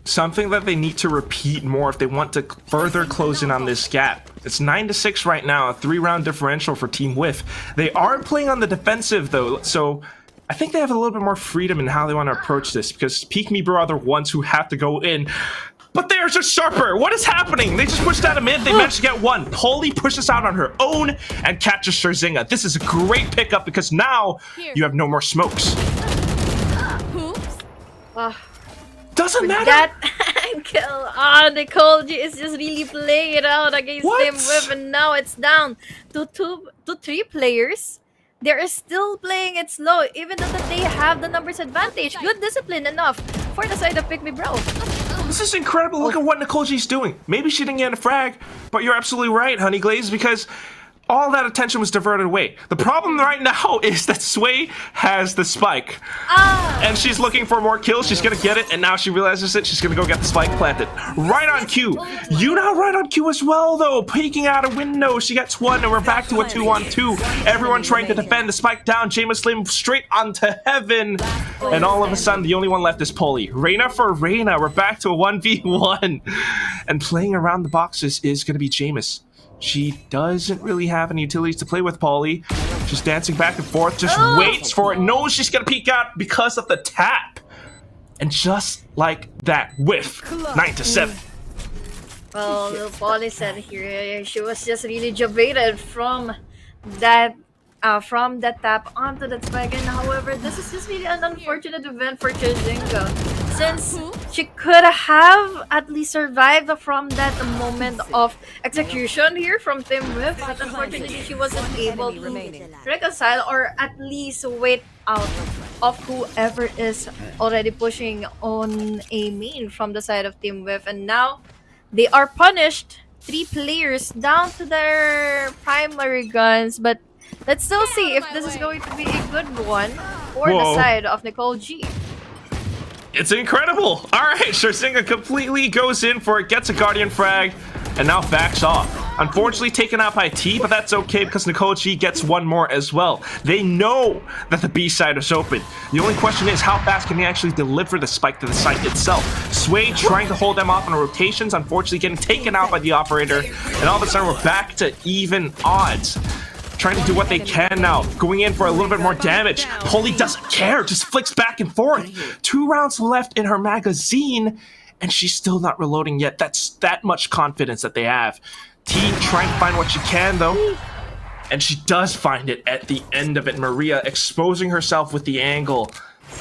something that they need to repeat more if they want to further close in on this gap. It's 9-6 right now, a 3-round differential for Team Whiff. They are playing on the defensive though, so I think they have a little bit more freedom in how they want to approach this, because Peek Me Bro are the ones who have to go in. But they're just sharper. What is happening? They just pushed out a mid. They managed to get one. Polly pushes out on her own and catches Sherzinga. This is a great pickup because now you have no more smokes. Doesn't matter. That kill. Nicole G is just really playing it out against Team Whiff, and now it's down to 3 players. They're still playing it slow, even though that they have the numbers advantage. Good discipline enough for the side of Pick Me Bro. This is incredible. Look at what Nicole G's doing. Maybe she didn't get a frag, but you're absolutely right, Honey Glaze, because all that attention was diverted away. The problem right now is that Sway has the spike. And she's looking for more kills. She's gonna get it, and now she realizes it. She's gonna go get the spike planted. Right on cue. Yuna right on cue as well, though. Peeking out a window. She gets one, and we're back to a 2-on-2. Everyone trying to defend the spike down. Jameis Slim straight onto heaven. And all of a sudden, the only one left is Polly. Reyna for Reyna. We're back to a 1v1. And playing around the boxes is gonna be Jameis. She doesn't really have any utilities to play with Polly. She's dancing back and forth, just waits for it, knows she's gonna peek out because of the tap. And just like that, Whiff, 9-7. Well, Polly said here, she was just really javated from that tap onto that spike. And however, this is just really an unfortunate event for Sherzinga, since she could have at least survived from that moment of execution here from Team Whiff, but unfortunately she wasn't able to reconcile or at least wait out of whoever is already pushing on a main from the side of Team Whiff. And now they are punished, 3 players down to their primary guns, but let's still see if this is going to be a good one for the side of Nicole G. It's incredible. All right, Sherzinga completely goes in for it, gets a Guardian frag, and now backs off. Unfortunately taken out by T, but that's okay because Nicole G gets one more as well. They know that the B side is open. The only question is how fast can they actually deliver the spike to the site itself. Sway trying to hold them off on rotations, unfortunately getting taken out by the operator, and all of a sudden we're back to even odds. Trying to do what they can now, going in for a little bit more damage. Polly doesn't care, just flicks back and forth. 2 rounds left in her magazine, and she's still not reloading yet. That's that much confidence that they have. T trying to find what she can, though. And she does find it at the end of it. Maria exposing herself with the angle.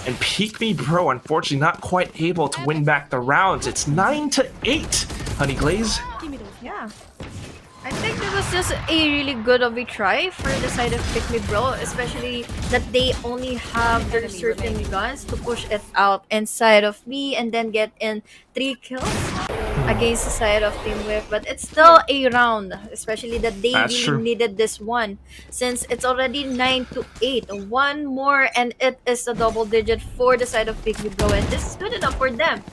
And Peek Me Bro, unfortunately, not quite able to win back the rounds. It's 9-8, Honey Glaze. Yeah. I think it was just a really good of a try for the side of Pick Me Bro, especially that they only have their certain guns to push it out inside of me and then get in 3 kills against the side of Team Whiff. But it's still a round, especially that they really needed this one, since it's already 9-8. One more and it is a double digit for the side of Pick Me Bro, and this is good enough for them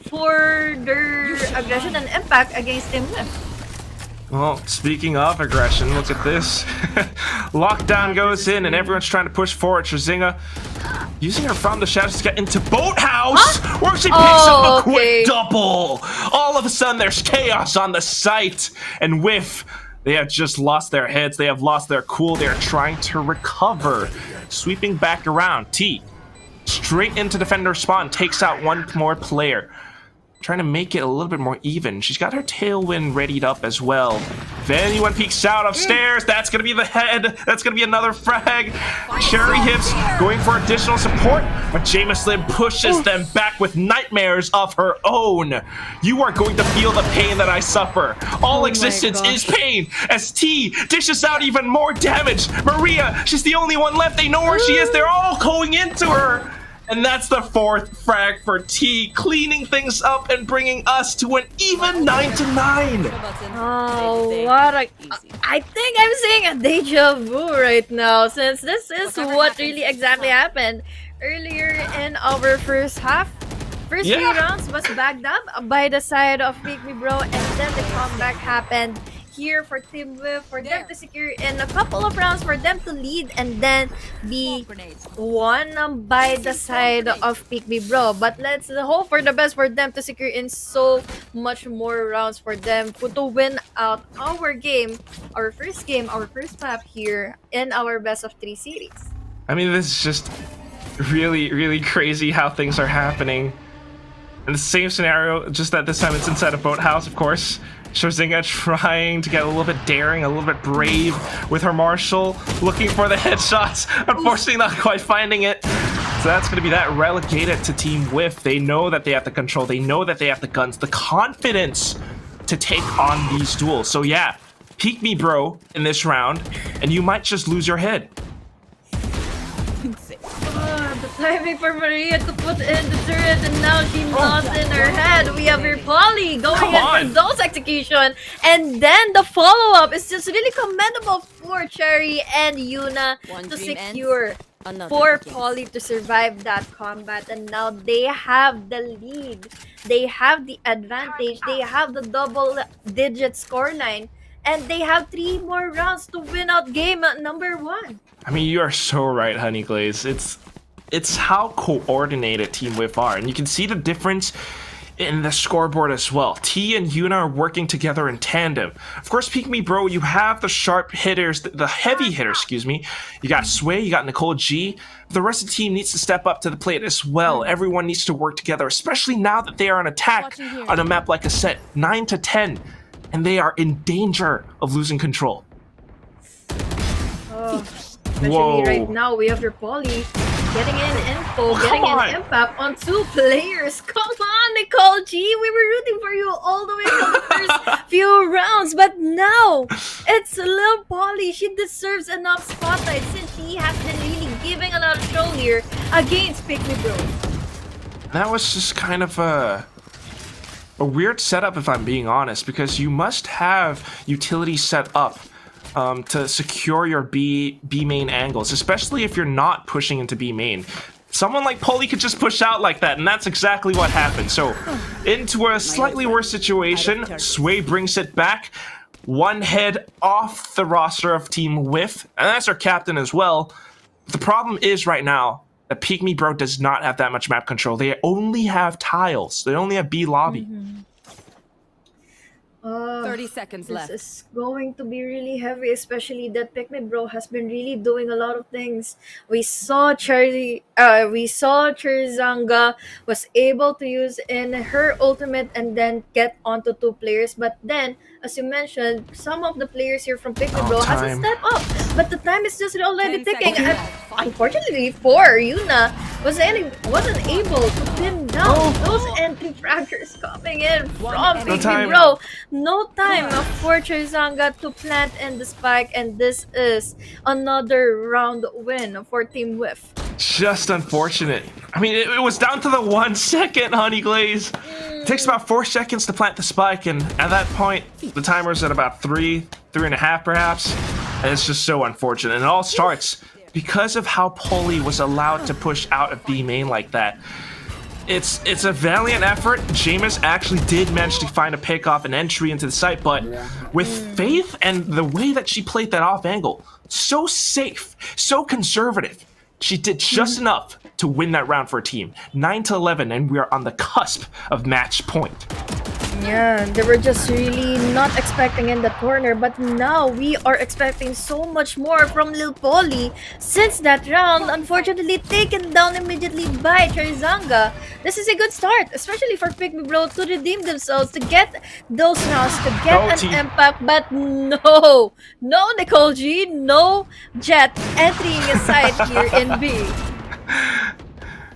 for their aggression and impact against Team Whiff. Well, speaking of aggression, look at this. Lockdown goes in and everyone's trying to push forward. Trzinga using her from the shadows to get into Boathouse, where she picks up a quick double. All of a sudden, there's chaos on the site. And Whiff, they have just lost their heads. They have lost their cool. They are trying to recover. Sweeping back around. T, straight into defender spawn, takes out one more player. Trying to make it a little bit more even. She's got her tailwind readied up as well. If anyone peeks out upstairs, that's going to be the head. That's going to be another frag. Cherry Hips going for additional support, but Jameslyn pushes them back with nightmares of her own. You are going to feel the pain that I suffer. All existence is pain as T dishes out even more damage. Maria, she's the only one left. They know where she is. They're all going into her. And that's the 4th frag for T, cleaning things up and bringing us to an even 9-9. Oh, what a... I think I'm seeing a deja vu right now, since this is what really exactly happened earlier in our first half. First 3 rounds was backed up by the side of Make Me Bro, and then the comeback happened here for Team Whiff, for them to secure in a couple of rounds, for them to lead and then be won by the side of Pick Me Bro. But let's hope for the best for them to secure in so much more rounds for them to win out our game, our first map here in our best of 3 series. I mean, this is just really crazy how things are happening. In the same scenario, just that this time it's inside a boathouse, of course. Trzinga trying to get a little bit daring, a little bit brave with her Marshall, looking for the headshots. Unfortunately, not quite finding it. So that's going to be that relegated to Team Whiff. They know that they have the control. They know that they have the guns, the confidence to take on these duels. So yeah, peek me, bro, in this round, and you might just lose your head. The timing for Maria to put in the turret, and now she lost in her head. We have her Polly going in for those execution, and then the follow-up is just really commendable for Cherry and Yuna to secure for Polly to survive that combat, and now they have the lead. They have the advantage. They have the double-digit scoreline, and they have 3 more rounds to win out game number 1. I mean, you are so right, Honey Glaze. It's how coordinated Team Whiff are, and you can see the difference in the scoreboard as well. T and Yuna are working together in tandem. Of course, Peek Me Bro, you have the sharp hitters, the heavy hitters, excuse me. You got Sway, you got Nicole G. The rest of the team needs to step up to the plate as well. Everyone needs to work together, especially now that they are on attack on a map like a set 9-10, and they are in danger of losing control. Especially right now, we have your Polly getting in info, getting in impact on 2 players. Come on, Nicole G. We were rooting for you all the way from the first few rounds, but now it's Lil Polly. She deserves enough spotlight since she has been really giving a lot of show here against Pick Me Bro. That was just kind of a weird setup, if I'm being honest, because you must have utility set up to secure your B main angles, especially if you're not pushing into B main. Someone like Polly could just push out like that, and that's exactly what happened. So, into a slightly worse situation, Sway brings it back. 1 head off the roster of Team Whiff, and that's our captain as well. The problem is right now that Peek Me Bro does not have that much map control. They only have tiles. They only have B lobby. 30 seconds left. This is going to be really heavy, especially that Pick Me Bro has been really doing a lot of things. We saw Cherry, Trzinga was able to use in her ultimate and then get onto 2 players. But then, as you mentioned, some of the players here from Pick Me Bro hasn't stepped up. But the time is just already ticking. And unfortunately for Yuna, wasn't able to pin down those entry fraggers coming in from Pick Me Bro. No time for Trzinga to plant in the spike, and this is another round win for Team Whiff. Just unfortunate. I mean, it was down to the 1 second, Honey Glaze. It takes about 4 seconds to plant the spike, and at that point, the timer's at about 3.5 perhaps. And it's just so unfortunate. And it all starts because of how Polly was allowed to push out of B main like that. It's a valiant effort. Jameis actually did manage to find a pickoff and entry into the site, but with Faith and the way that she played that off angle, so safe, so conservative, she did just enough to win that round for a team. 9-11, and we are on the cusp of match point. Yeah, they were just really not expecting in the corner, but now we are expecting so much more from Lil Polly since that round, unfortunately taken down immediately by Charizanga. This is a good start, especially for Pick Me Bro to redeem themselves, to get those rounds, to get an impact, but no Nicole G, no Jet entering a side here in B.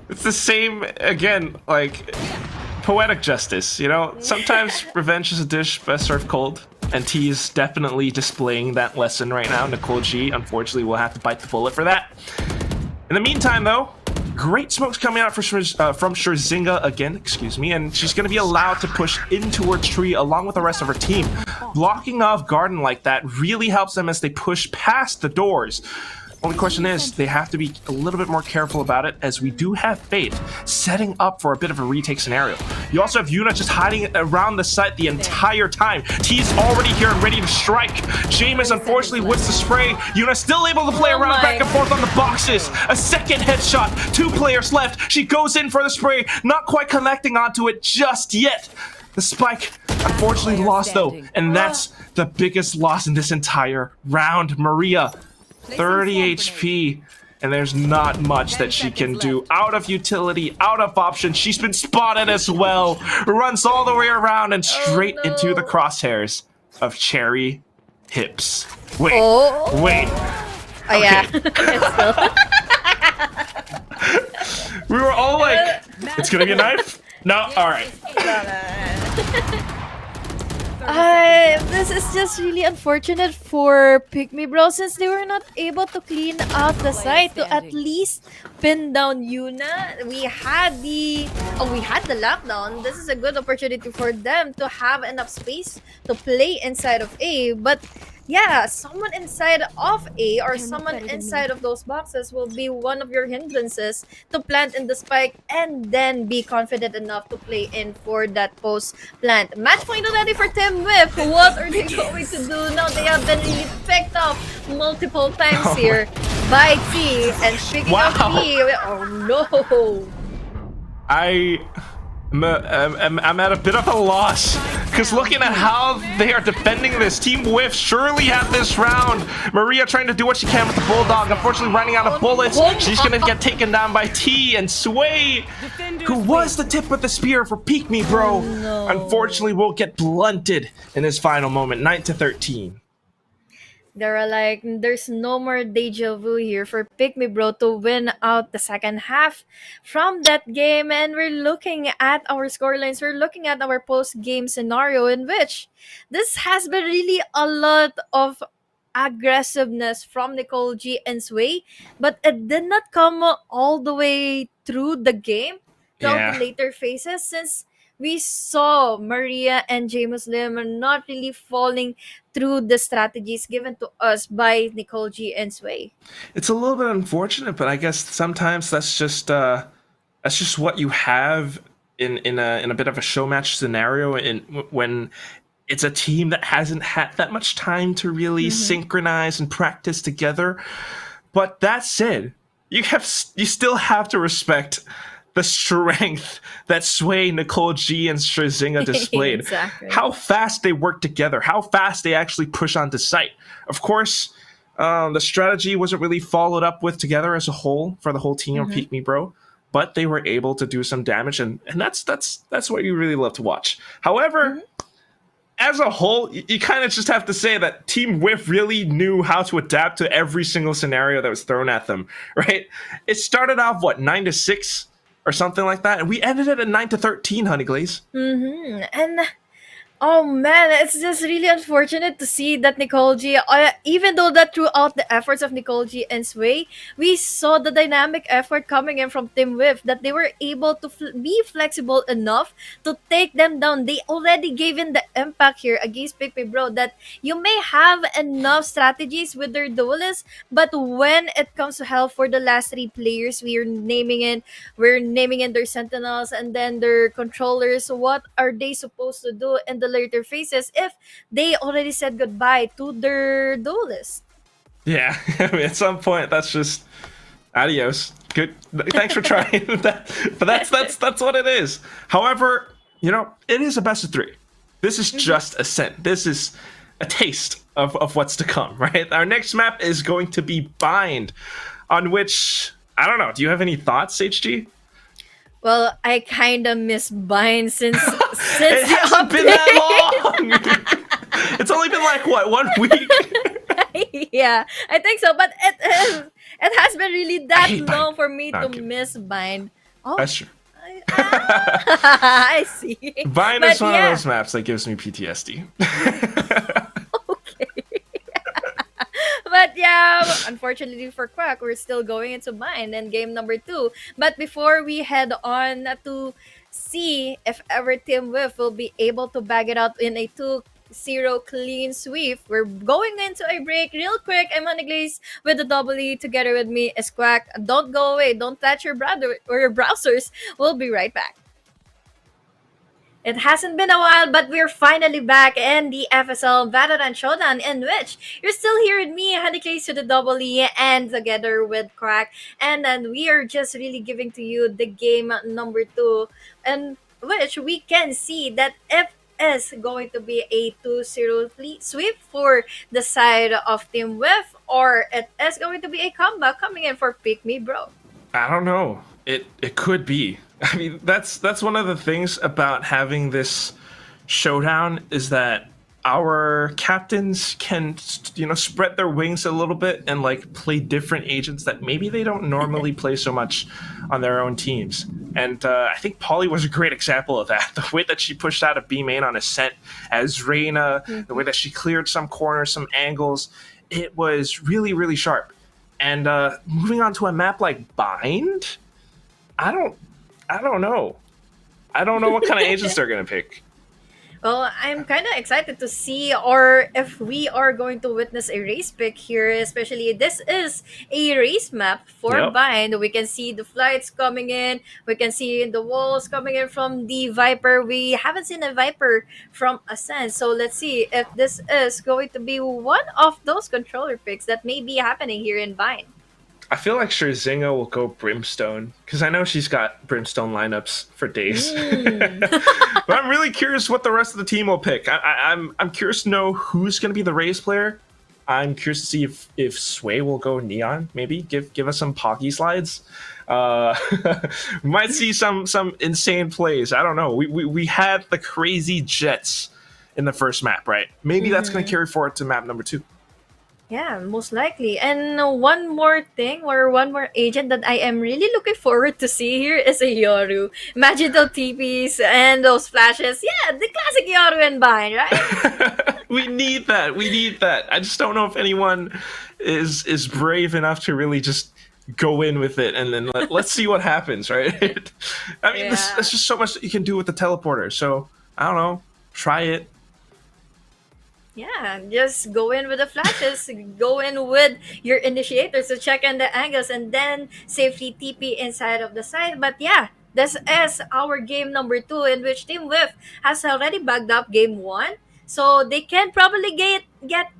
It's the same, again, like, poetic justice, you know? Sometimes revenge is a dish best served cold, and T is definitely displaying that lesson right now. Nicole G, unfortunately, will have to bite the bullet for that. In the meantime, though, great smokes coming out from Scherzinga again, and she's going to be allowed to push into her tree along with the rest of her team. Blocking off Garden like that really helps them as they push past the doors. Only question is, they have to be a little bit more careful about it, as we do have Faith setting up for a bit of a retake scenario. You also have Yuna just hiding around the site the entire time. T's already here and ready to strike. Jameis unfortunately with the spray. Yuna still able to play around back and forth on the boxes. A second headshot, 2 players left. She goes in for the spray, not quite connecting onto it just yet. The spike unfortunately lost though, and that's the biggest loss in this entire round. Maria, 30 HP, and there's not much that she can do. Out of utility, out of option. She's been spotted as well. Runs all the way around and straight into the crosshairs of Cherry Hips. Wait. Oh yeah. We were all like, it's gonna be a knife? No? Alright. This is just really unfortunate for Pick Me Bro, since they were not able to clean out the site to at least pin down Yuna. We had the lockdown. This is a good opportunity for them to have enough space to play inside of A, but yeah, someone inside of A or someone inside of those boxes will be one of your hindrances to plant in the spike and then be confident enough to play in for that post plant. Match point already for Team Whiff. What are they going to do now? They have been really picked up multiple times here by T, and picking up T. Oh no! I'm at a bit of a loss, because looking at how they are defending this, Team Whiff surely had this round. Maria trying to do what she can with the Bulldog, unfortunately running out of bullets. She's going to get taken down by T, and Sway, who was the tip with the spear for Peek Me Bro, unfortunately will get blunted in his final moment, 9-13. They're like, there's no more deja vu here for Pick Me Bro to win out the second half from that game. And we're looking at our scorelines. We're looking at our post-game scenario, in which this has been really a lot of aggressiveness from Nicole G and Sway, but it did not come all the way through the game, throughout the later phases, since we saw Maria and James Lim not really falling through the strategies given to us by Nicole G and Sway. It's a little bit unfortunate, but I guess sometimes that's just what you have in a bit of a show match scenario, when it's a team that hasn't had that much time to really synchronize and practice together. But that said, you still have to respect the strength that Sway, Nicole G, and Scherzinga displayed. Exactly. How fast they work together, how fast they actually push onto site. Of course, the strategy wasn't really followed up with together as a whole for the whole team of Peek Me Bro, but they were able to do some damage, and that's what you really love to watch. However, as a whole, you kind of just have to say that Team Whiff really knew how to adapt to every single scenario that was thrown at them, right? It started off, 9-6? Or something like that, and we ended it at 9-13, Honey Glaze. And Oh man, it's just really unfortunate to see that Nicole G, even though that throughout the efforts of Nicole G and Sway, we saw the dynamic effort coming in from Team Whiff that they were able to be flexible enough to take them down. They already gave in the impact here against Pick Me Bro that you may have enough strategies with their duelists, but when it comes to hell for the last three players, we're naming in their sentinels and then their controllers. What are they supposed to do in the later phases if they already said goodbye to their duelist? Yeah, I mean, at some point, that's just adios. Good. Thanks for trying that, but that's what it is. However, it is a best of three. This is just a scent. This is a taste of what's to come, right? Our next map is going to be Bind, on which I don't know. Do you have any thoughts, HG? Well, I kind of miss Bind since It the hasn't been update. that long. It's only been like what, 1 week? Yeah, I think so. But it has been really I that hate long Bind. for me No, to I'm kidding. miss Bind. Oh, That's true. I see. Bind But is one yeah. of those maps that gives me PTSD. Okay. But yeah, unfortunately for Quack, we're still going into Bind and game number 2. But before we head on to see if ever Team Whiff will be able to bag it out in a 2-0 clean sweep, we're going into a break real quick. I'm on the Glaze with the double E. Together with me is Quack. Don't go away. Don't touch your browser or your browsers. We'll be right back. It hasn't been a while, but we're finally back in the FSL VALORANT Showdown, in which you're still here with me, Honeycase to the double E, and together with Crack. And then we are just really giving to you the game number 2, in which we can see that if is going to be a 2-0 sweep for the side of Team Whiff, or it is going to be a comeback coming in for Pick Me Bro. I don't know. It could be. I mean, that's one of the things about having this showdown is that our captains can spread their wings a little bit and like play different agents that maybe they don't normally play so much on their own teams. And I think Polly was a great example of that. The way that she pushed out a B main on Ascent as Reyna, the way that she cleared some corners, some angles, it was really, really sharp. And moving on to a map like Bind, I don't know. I don't know what kind of agents they're gonna pick. Well, I'm kind of excited to see or if we are going to witness a race pick here, especially this is a race map for Yep. Bind. We can see the flights coming in. We can see the walls coming in from the Viper. We haven't seen a Viper from Ascent. So let's see if this is going to be one of those controller picks that may be happening here in Bind. I feel like Scherzinga will go Brimstone because I know she's got Brimstone lineups for days. But I'm really curious what the rest of the team will pick. I'm curious to know who's going to be the Rays player. I'm curious to see if Sway will go Neon. Maybe give us some Pocky slides. We might see some insane plays. I don't know. We had the crazy Jets in the first map, right? Maybe that's going to carry forward to map number 2. Yeah, most likely. And one more thing or one more agent that I am really looking forward to see here is a Yoru. Imagine those TPs and those flashes. Yeah, the classic Yoru and Bind, right? We need that. We need that. I just don't know if anyone is brave enough to really just go in with it and then let's see what happens, right? I mean, Yeah. there's just so much that you can do with the teleporter. So I don't know. Try it. Yeah, just go in with the flashes, go in with your initiators to check in the angles, and then safely TP inside of the side. But yeah, this is our game number 2, in which Team Whiff has already bagged up game 1. So they can probably get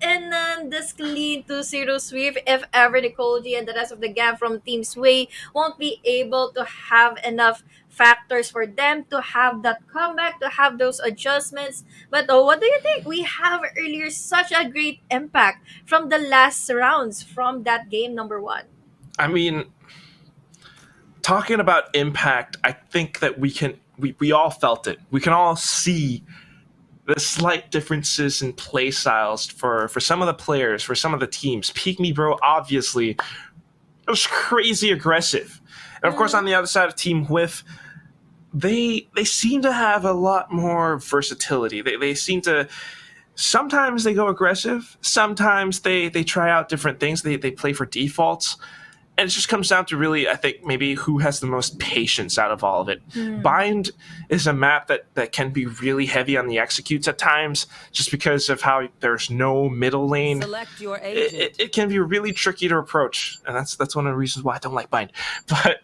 in this clean 2-0 sweep if ever Nicole G and the rest of the gang from Team Sway won't be able to have enough factors for them to have that comeback, to have those adjustments. But what do you think? We have earlier such a great impact from the last rounds from that game number 1. I mean, talking about impact, I think that we all felt it. We can all see the slight differences in play styles for some of the players, for some of the teams. Peak Me Bro, obviously, it was crazy aggressive. And of course, on the other side of Team Whiff, they seem to have a lot more versatility. They seem to sometimes they go aggressive, sometimes they try out different things. They play for defaults. And it just comes down to really, I think, maybe who has the most patience out of all of it. Bind is a map that can be really heavy on the executes at times, just because of how there's no middle lane. Select your agent. It can be really tricky to approach, and that's one of the reasons why I don't like Bind. But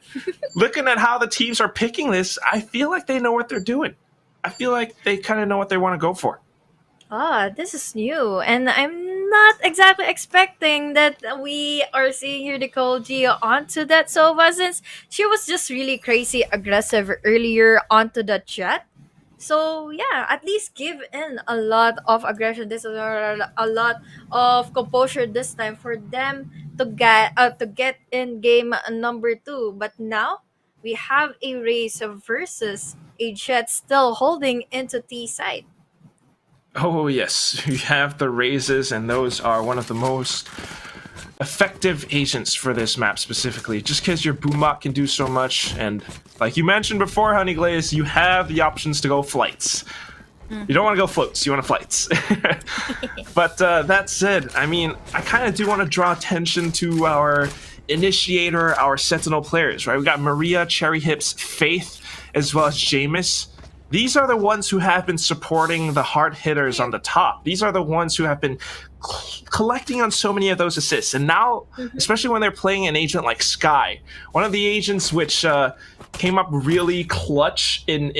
looking at how the teams are picking this, I feel like they know what they're doing. I feel like they kind of know what they want to go for. Ah, this is new, and I'm not exactly expecting that we are seeing here Nicole G onto that Sova, since she was just really crazy aggressive earlier onto the chat. So yeah, at least give in a lot of aggression. This is a lot of composure this time for them to get in game number two. But now we have a race versus a Jet still holding into T side. Oh yes, you have the raises, and those are one of the most effective agents for this map specifically, just because your boombot can do so much. And like you mentioned before, Honey Glaze, you have the options to go flights. You don't want to go floats, you want to flights. But that said, I mean, I kind of do want to draw attention to our initiator, our sentinel players, right? We got Maria, Cherry Hips, Faith, as well as Jameis. These are the ones who have been supporting the hard hitters on the top. These are the ones who have been collecting on so many of those assists. And now, especially when they're playing an agent like Sky, one of the agents which came up really clutch in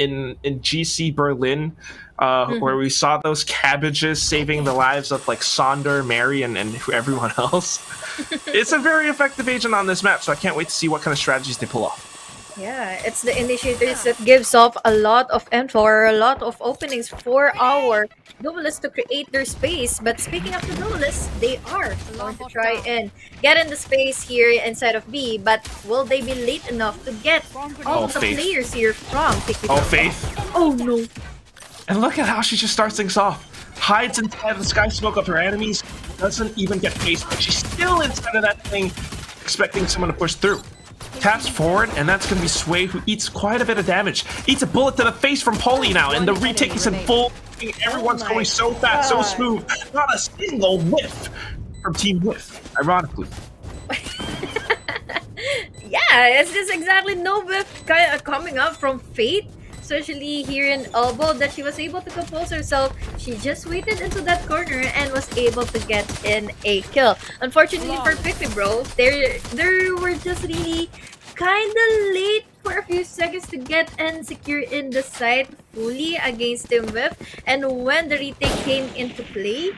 GC Berlin, where we saw those cabbages saving the lives of like Sonder, Mary, and everyone else. It's a very effective agent on this map, so I can't wait to see what kind of strategies they pull off. Yeah, it's the initiators that gives off a lot of info or a lot of openings for our duelists to create their space. But speaking of the duelists, they are going to try and get in the space here inside of B. But will they be late enough to get all of the Faith. players here from Pick Oh, Faith. Oh no. And look at how she just starts things off. Hides inside of the sky smoke of her enemies, doesn't even get faced, but she's still inside of that thing, expecting someone to push through. Taps forward, and that's going to be Sway, who eats quite a bit of damage. Eats a bullet to the face from Poli now, and the retake is in full. Everyone's going so fast, so smooth. Not a single whiff from Team Whiff, ironically. Yeah, it's just exactly no whiff coming up from Fate. Especially here in Elbow, that she was able to compose herself. She just waited into that corner and was able to get in a kill. Unfortunately for Pippy Bro, they were just really kind of late for a few seconds to get and secure in the site fully against Team Whiff. And when the retake came into play,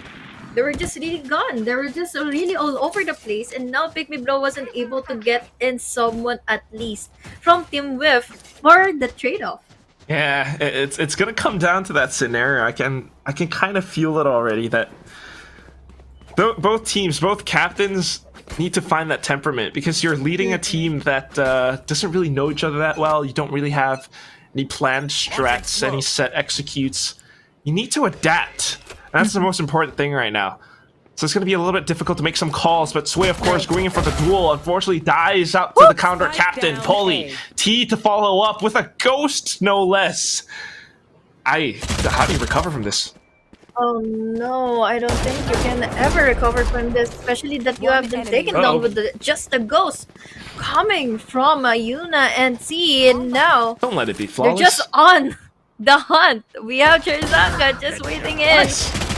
they were just really gone. They were just really all over the place. And now Pick Me Bro wasn't able to get in someone at least from Team Whiff for the trade-off. Yeah, it's gonna come down to that scenario. I can kind of feel it already that both teams, both captains need to find that temperament, because you're leading a team that doesn't really know each other that well. You don't really have any planned strats, any set executes. You need to adapt. That's the most important thing right now. So it's going to be a little bit difficult to make some calls, but Sway, of course, going in for the duel, unfortunately dies out to the counter captain, Poli. T to follow up with a ghost, no less. How do you recover from this? Oh no, I don't think you can ever recover from this, especially that you have been taken down with just the ghost coming from Yuna and T, and now Don't let it be flawless. they're just on the hunt. We have Cherzanga just waiting in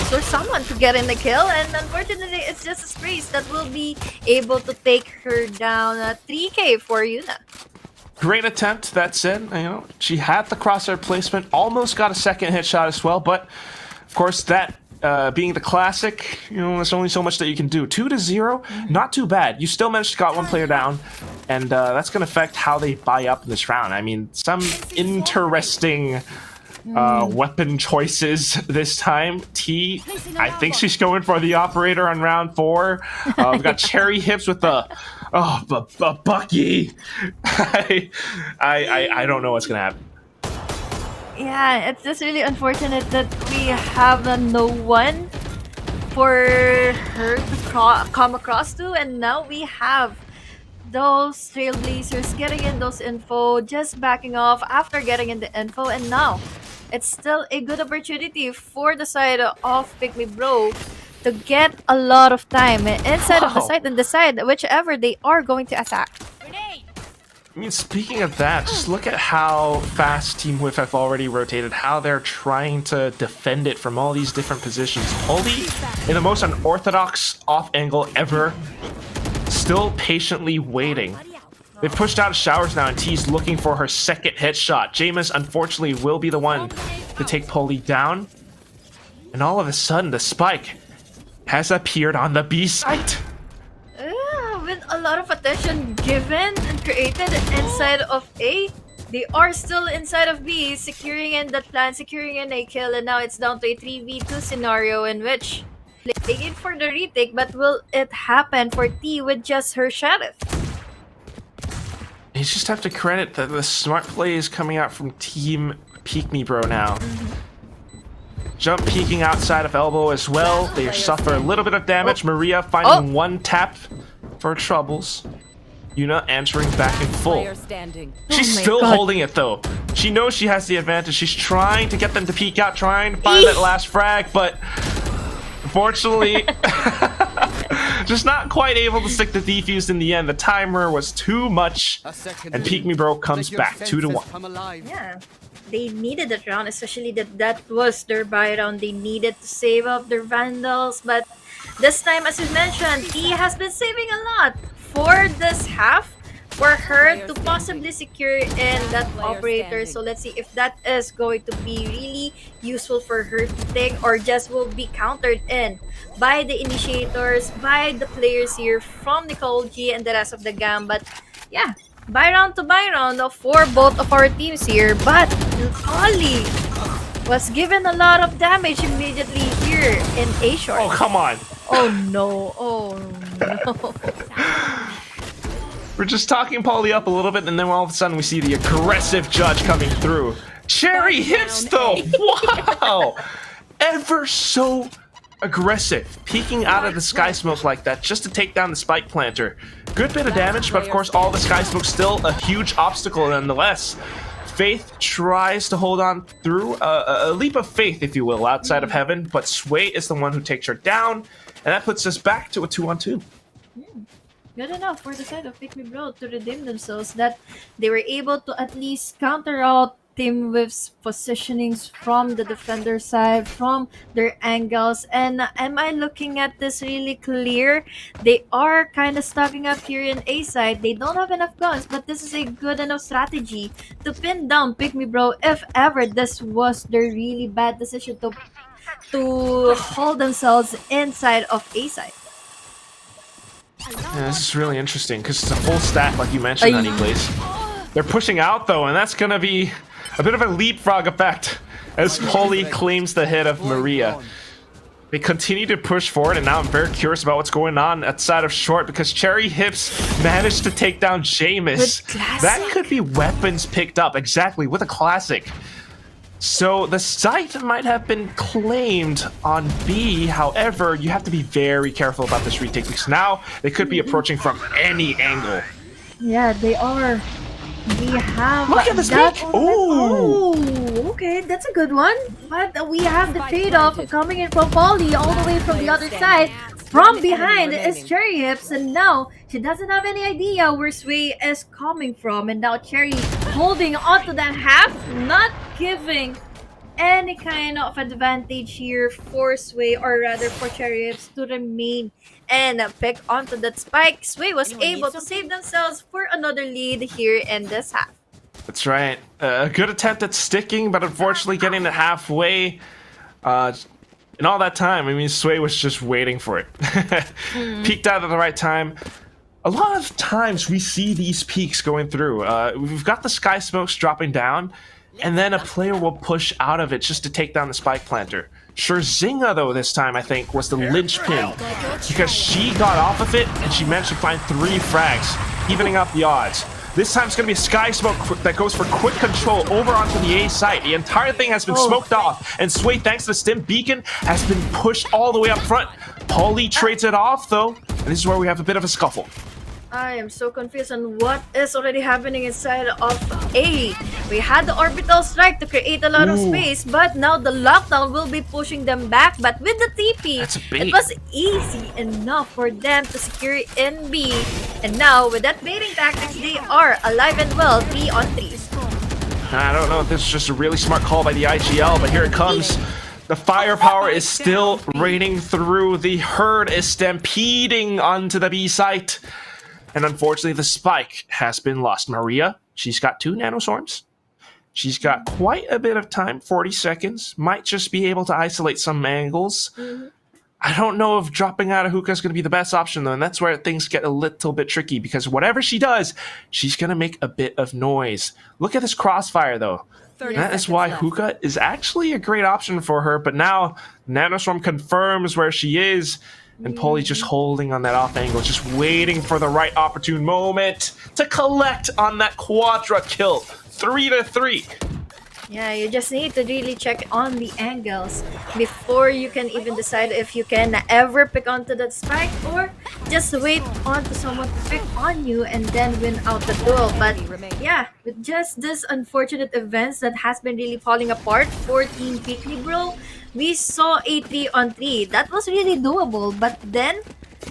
for someone to get in the kill, and unfortunately it's just a Sprays that will be able to take her down. 3k for Yuna. Great attempt, that said. She had the crosshair placement, almost got a second headshot as well, but of course that being the classic, there's only so much that you can do. 2-0, not too bad. You still managed to got one player down, and that's going to affect how they buy up in this round. I mean, some interesting weapon choices this time. T, I think she's going for the operator on round 4. We've got Cherry Hips with the Bucky. I don't know what's gonna happen. Yeah, it's just really unfortunate that we have no one for her to come across to, and now we have those Trailblazers getting in those info, just backing off after getting in the info, and now it's still a good opportunity for the side of Pick Me Bro to get a lot of time inside of the Wow. site and decide whichever they are going to attack. I mean, speaking of that, just look at how fast Team Whiff have already rotated, how they're trying to defend it from all these different positions. Only in the most unorthodox off angle ever, still patiently waiting. They've pushed out of showers now, and T's looking for her second headshot. Jameis, unfortunately, will be the one to take Polly down. And all of a sudden, the spike has appeared on the B site. With a lot of attention given and created inside of A, they are still inside of B, securing in that plan, securing in a kill, and now it's down to a 3v2 scenario in which they in for the retake, but will it happen for T with just her sheriff? You just have to credit that the smart play is coming out from Team Peek Me Bro now. Jump peeking outside of elbow as well. They suffer a little bit of damage. Maria finding one tap for troubles. Yuna answering back in full. Player standing. She's Oh my still God. holding it though. She knows she has the advantage. She's trying to get them to peek out, trying to find that last frag, but unfortunately, just not quite able to stick the defuse in the end. The timer was too much, and Peek Me Bro comes back 2-1. Yeah, they needed that round, especially that was their buy round. They needed to save up their Vandals, but this time, as you mentioned, T has been saving a lot for this half for her to possibly secure in that operator. So let's see if that is going to be really useful for her to take, or just will be countered in by the initiators, by the players here from Nicole G and the rest of the gang. But yeah, buy round to buy round for both of our teams here. But Ollie was given a lot of damage immediately here in A short. Oh, come on. Oh no, oh no. We're just talking Polly up a little bit, and then all of a sudden we see the aggressive judge coming through. Cherry hits though! Wow! Ever so aggressive. Peeking out of the sky smoke like that just to take down the spike planter. Good bit of damage, but of course all the sky smoke still a huge obstacle nonetheless. Faith tries to hold on through a leap of faith, if you will, outside of heaven, but Sway is the one who takes her down, and that puts us back to a 2-on-2. Good enough for the side of Pick Me Bro to redeem themselves, that they were able to at least counter out Team Whiff's positionings from the defender side, from their angles. And am I looking at this really clear? They are kind of stocking up here in A side. They don't have enough guns, but this is a good enough strategy to pin down Pick Me Bro if ever this was their really bad decision to hold themselves inside of A side. Yeah, this is really interesting because it's a full stack, like you mentioned, Ay. Honeyclaze. They're pushing out though, and that's gonna be a bit of a leapfrog effect as Polly claims the hit of Maria. They continue to push forward, and now I'm very curious about what's going on outside of short because Cherry Hips managed to take down Jameis. With classic? That could be weapons picked up, exactly, with a classic. So the site might have been claimed on B, however, you have to be very careful about this retake because now they could be approaching from any angle. Yeah, they are. We have Look at this that. peek! Ooh! Oh, okay, that's a good one. But we have the trade-off coming in from Polly all the way from the other side. From behind is Cherry Hips, and now she doesn't have any idea where Sway is coming from. And now Cherry holding onto that half, not giving any kind of advantage here for Sway, or rather for Cherry Hips to remain and pick onto that spike. Sway was able to save themselves for another lead here in this half. That's right. A good attempt at sticking, but unfortunately getting it halfway. In all that time, I mean, Sway was just waiting for it. Peeked out at the right time. A lot of times we see these peaks going through. We've got the sky smokes dropping down, and then a player will push out of it just to take down the spike planter. Scherzinga, though, this time, I think, was the linchpin because she got off of it, and she managed to find 3 frags, evening out the odds. This time it's going to be a sky smoke that goes for quick control over onto the A site. The entire thing has been smoked off, and Sway, thanks to the stim beacon, has been pushed all the way up front. Polly trades it off, though, and this is where we have a bit of a scuffle. I am so confused on what is already happening inside of A. We had the orbital strike to create a lot of Ooh. space, but now the lockdown will be pushing them back. But with the TP, That's a it bait. was easy enough for them to secure in B. And now, with that baiting tactics, they are alive and well, 3 on 3. I don't know if this is just a really smart call by the IGL, but here it comes. The firepower is still raining through. The herd is stampeding onto the B site. And unfortunately, the spike has been lost. Maria, she's got 2 nanoswarms. She's got quite a bit of time, 40 seconds. Might just be able to isolate some angles. I don't know if dropping out of hookah is going to be the best option, though. And that's where things get a little bit tricky. Because whatever she does, she's going to make a bit of noise. Look at this crossfire, though. That is why hookah is actually a great option for her. But now, nanoswarm confirms where she is. And Polly just holding on that off angle, just waiting for the right opportune moment to collect on that quadra kill. 3-3. Yeah, you just need to really check on the angles before you can even decide if you can ever pick onto that spike or just wait on to someone to pick on you and then win out the duel. But yeah, with just this unfortunate events that has been really falling apart for Team Pickney Bro, we saw a 3 on 3. That was really doable, but then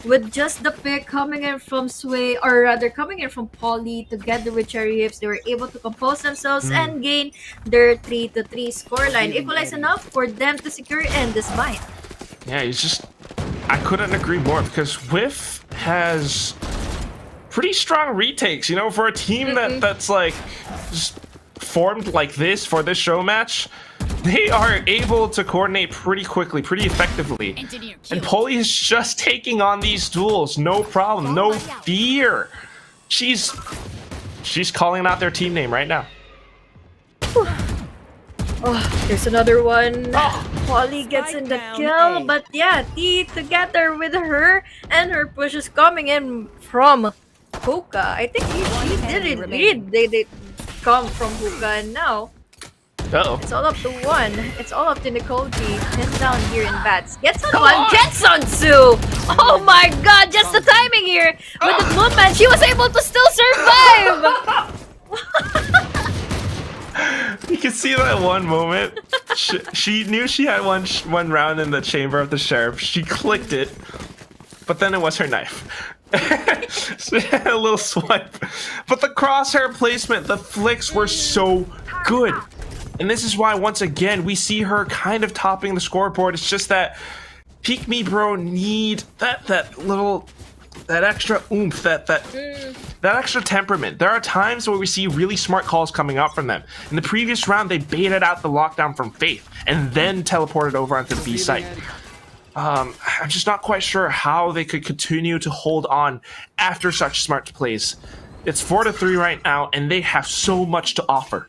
with just the pick coming in from Sway, or rather coming in from Polly together with Cherry Hips, they were able to compose themselves and gain their 3-3 scoreline. Equalize enough for them to secure in this bind. Yeah, he's just... I couldn't agree more because Whiff has pretty strong retakes, you know, for a team that's like just formed like this for this show match. They are able to coordinate pretty quickly, pretty effectively. And Polly is just taking on these duels, no problem, no fear. She's calling out their team name right now. Oh, there's another one. Polly gets in the kill, but yeah, T together with her and her push is coming in from Hookah. I think she didn't read. They come from Hookah, and now Uh-oh. it's all up to one. It's all up to Nicole G. Pinned down here in bats. Gets on one, gets on two! Oh my god, just the timing here! With the movement, she was able to still survive! You can see that one moment. She knew she had one round in the chamber of the sheriff. She clicked it, but then it was her knife. So she had a little swipe. But the crosshair placement, the flicks were so good. And this is why, once again, we see her kind of topping the scoreboard. It's just that Peek Me Bro need that extra oomph, that extra temperament. There are times where we see really smart calls coming up from them. In the previous round, they baited out the lockdown from Faith and then teleported over onto the B site. I'm just not quite sure how they could continue to hold on after such smart plays. It's 4-3 right now, and they have so much to offer.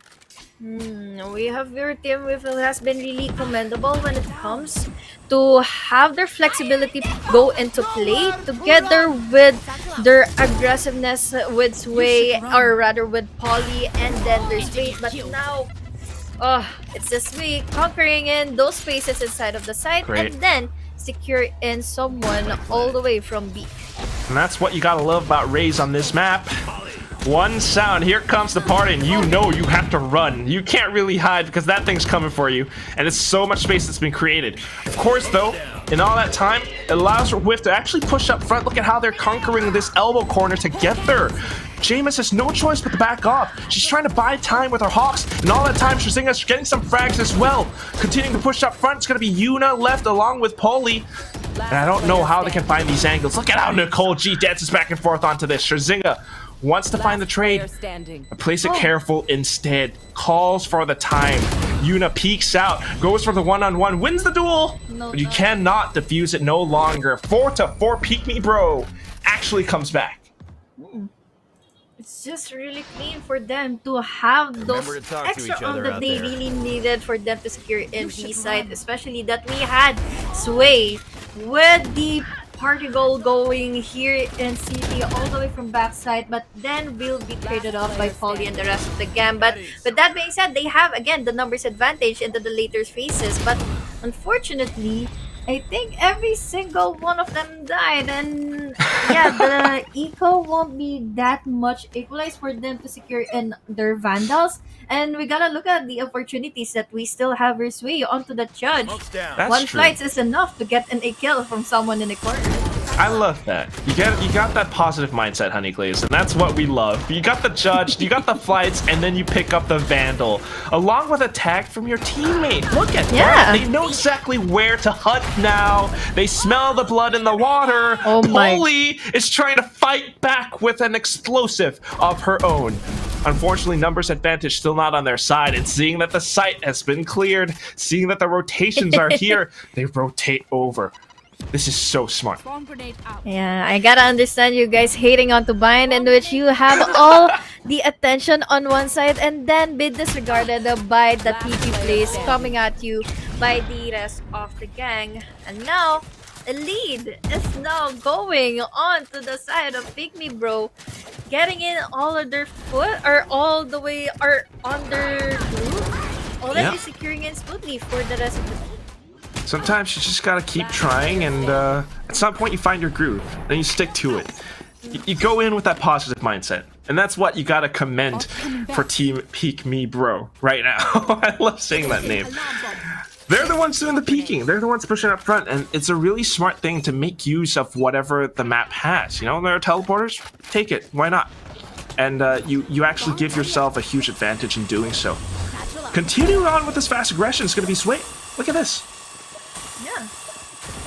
We have your team who has been really commendable when it comes to have their flexibility go into play together with their aggressiveness with Sway, or rather with Polly, and then there's Sway. But now, it's just Sway conquering in those spaces inside of the site and then secure in someone all the way from B. And that's what you gotta love about Raze on this map. One sound, here comes the party, and you know you have to run. You can't really hide because that thing's coming for you, and it's so much space that's been created. Of course, though, in all that time, it allows for Whiff to actually push up front. Look at how they're conquering this elbow corner together. Jameis has no choice but to back off. She's trying to buy time with her Hawks, and all that time, Shazinga's getting some frags as well. Continuing to push up front, it's going to be Yuna left along with Polly. And I don't know how they can find these angles. Look at how Nicole G dances back and forth onto this. Shazinga wants to find the trade, but plays it careful instead. Calls for the time. Yuna peeks out, goes for the one-on-one, wins the duel, but you cannot defuse it no longer. 4-4, Peek Me Bro actually comes back. It's just really clean for them to have those extra on that they really needed for them to secure in B side, especially that we had Sway with the party goal going here in CT all the way from backside, but then will be traded off by Polly and the rest of the game. But with that being said, they have again the numbers advantage into the later phases, but unfortunately I think every single one of them died, and yeah, the eco won't be that much equalized for them to secure in their vandals. And we gotta look at the opportunities that we still have our sway onto the judge. That's One true. flight is enough to get a kill from someone in the corner. I love that. You got that positive mindset, Honey Glaze, and that's what we love. You got the judge, you got the flights, and then you pick up the vandal, along with a tag from your teammate. Look at that. They know exactly where to hunt now. They smell the blood in the water. Oh my. Polly is trying to fight back with an explosive of her own. Unfortunately, numbers advantage still not on their side, and seeing that the site has been cleared, seeing that the rotations are here, they rotate over. This is so smart. Yeah, I gotta understand you guys hating on to bind, in which you have all the attention on one side and then be disregarded by the TP plays coming at you by the rest of the gang. And now, the lead is now going on to the side of Pygmy Bro, getting in all of their foot, or all the way, or on their group, already securing in smoothly for the rest of the team. Sometimes you just gotta keep trying, and at some point you find your groove, then you stick to it. You go in with that positive mindset, and that's what you gotta commend for Team Peek Me Bro right now. I love saying that name. They're the ones doing the peeking, they're the ones pushing up front, and it's a really smart thing to make use of whatever the map has. You know, there are teleporters, take it, why not? And you actually give yourself a huge advantage in doing so. Continue on with this fast aggression, it's gonna be sweet. Look at this. Yeah,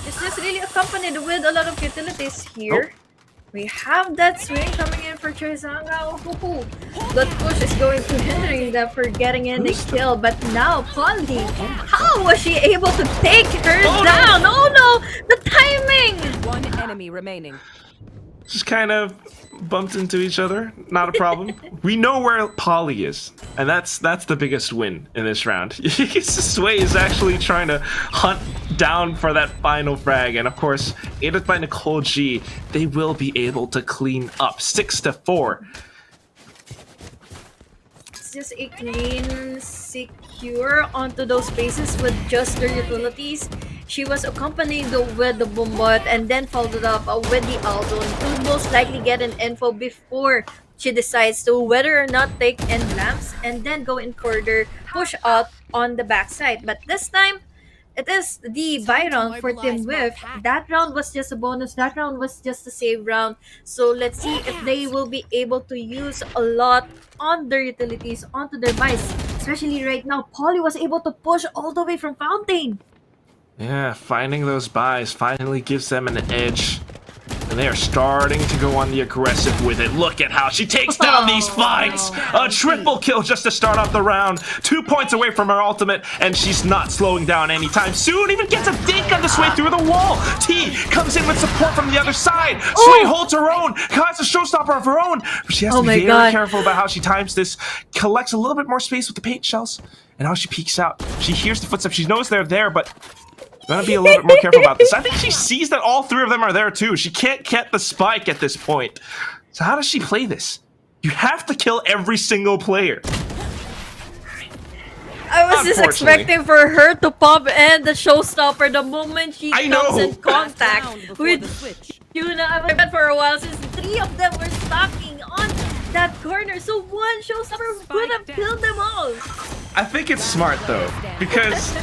it's just really accompanied with a lot of utilities here. We have that swing coming in for Choizanga. But push is going to hindering them for getting in the kill. But now Polly, how was she able to take her down? Oh no, the timing! One enemy remaining. Just kind of bumped into each other, not a problem. We know where Polly is, and that's the biggest win in this round. Sway is actually trying to hunt down for that final frag, and of course, aided by Nicole G, they will be able to clean up 6-4. It's just a clean, secure onto those spaces with just their utilities. She was accompanied with the Boombot and then followed up with the Aldon to most likely get an info before she decides to whether or not take end lamps and then go in further push out on the backside. But this time, it is the buy round for Team Whiff. That round was just a bonus. That round was just a save round. So let's see if they will be able to use a lot on their utilities, onto their buys. Especially right now, Polly was able to push all the way from Fountain. Yeah, finding those buys finally gives them an edge. And they are starting to go on the aggressive with it. Look at how she takes down these fights! A triple kill just to start off the round. 2 points away from her ultimate, and she's not slowing down anytime soon. Even gets a dink on this way through the wall. T comes in with support from the other side. Sway holds her own, has a showstopper of her own. But she has to be very careful about how she times this. Collects a little bit more space with the paint shells, and how she peeks out. She hears the footsteps. She knows they're there, but gotta be a little bit more careful about this. I think she sees that all three of them are there too. She can't get the spike at this point. So how does she play this? You have to kill every single player. I was just expecting for her to pop in the showstopper the moment she comes in contact with Yuna. I've been for a while since 3 of them were stalking on that corner. So one showstopper would have killed them all. I think it's smart though, because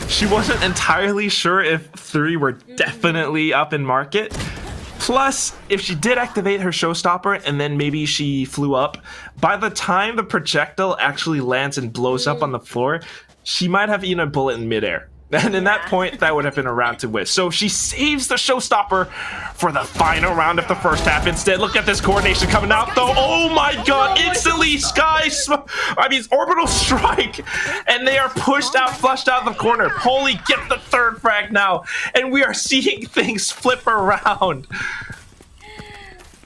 she wasn't entirely sure if 3 were definitely up in market. Plus, if she did activate her showstopper and then maybe she flew up, by the time the projectile actually lands and blows up on the floor, she might have eaten a bullet in midair. And in that point, that would have been a round to win. So she saves the showstopper for the final round of the first half. Instead, look at this coordination coming out, though. Oh my god, instantly orbital strike. And they are pushed out, flushed out of the corner. Polly gets the 3rd frag now. And we are seeing things flip around.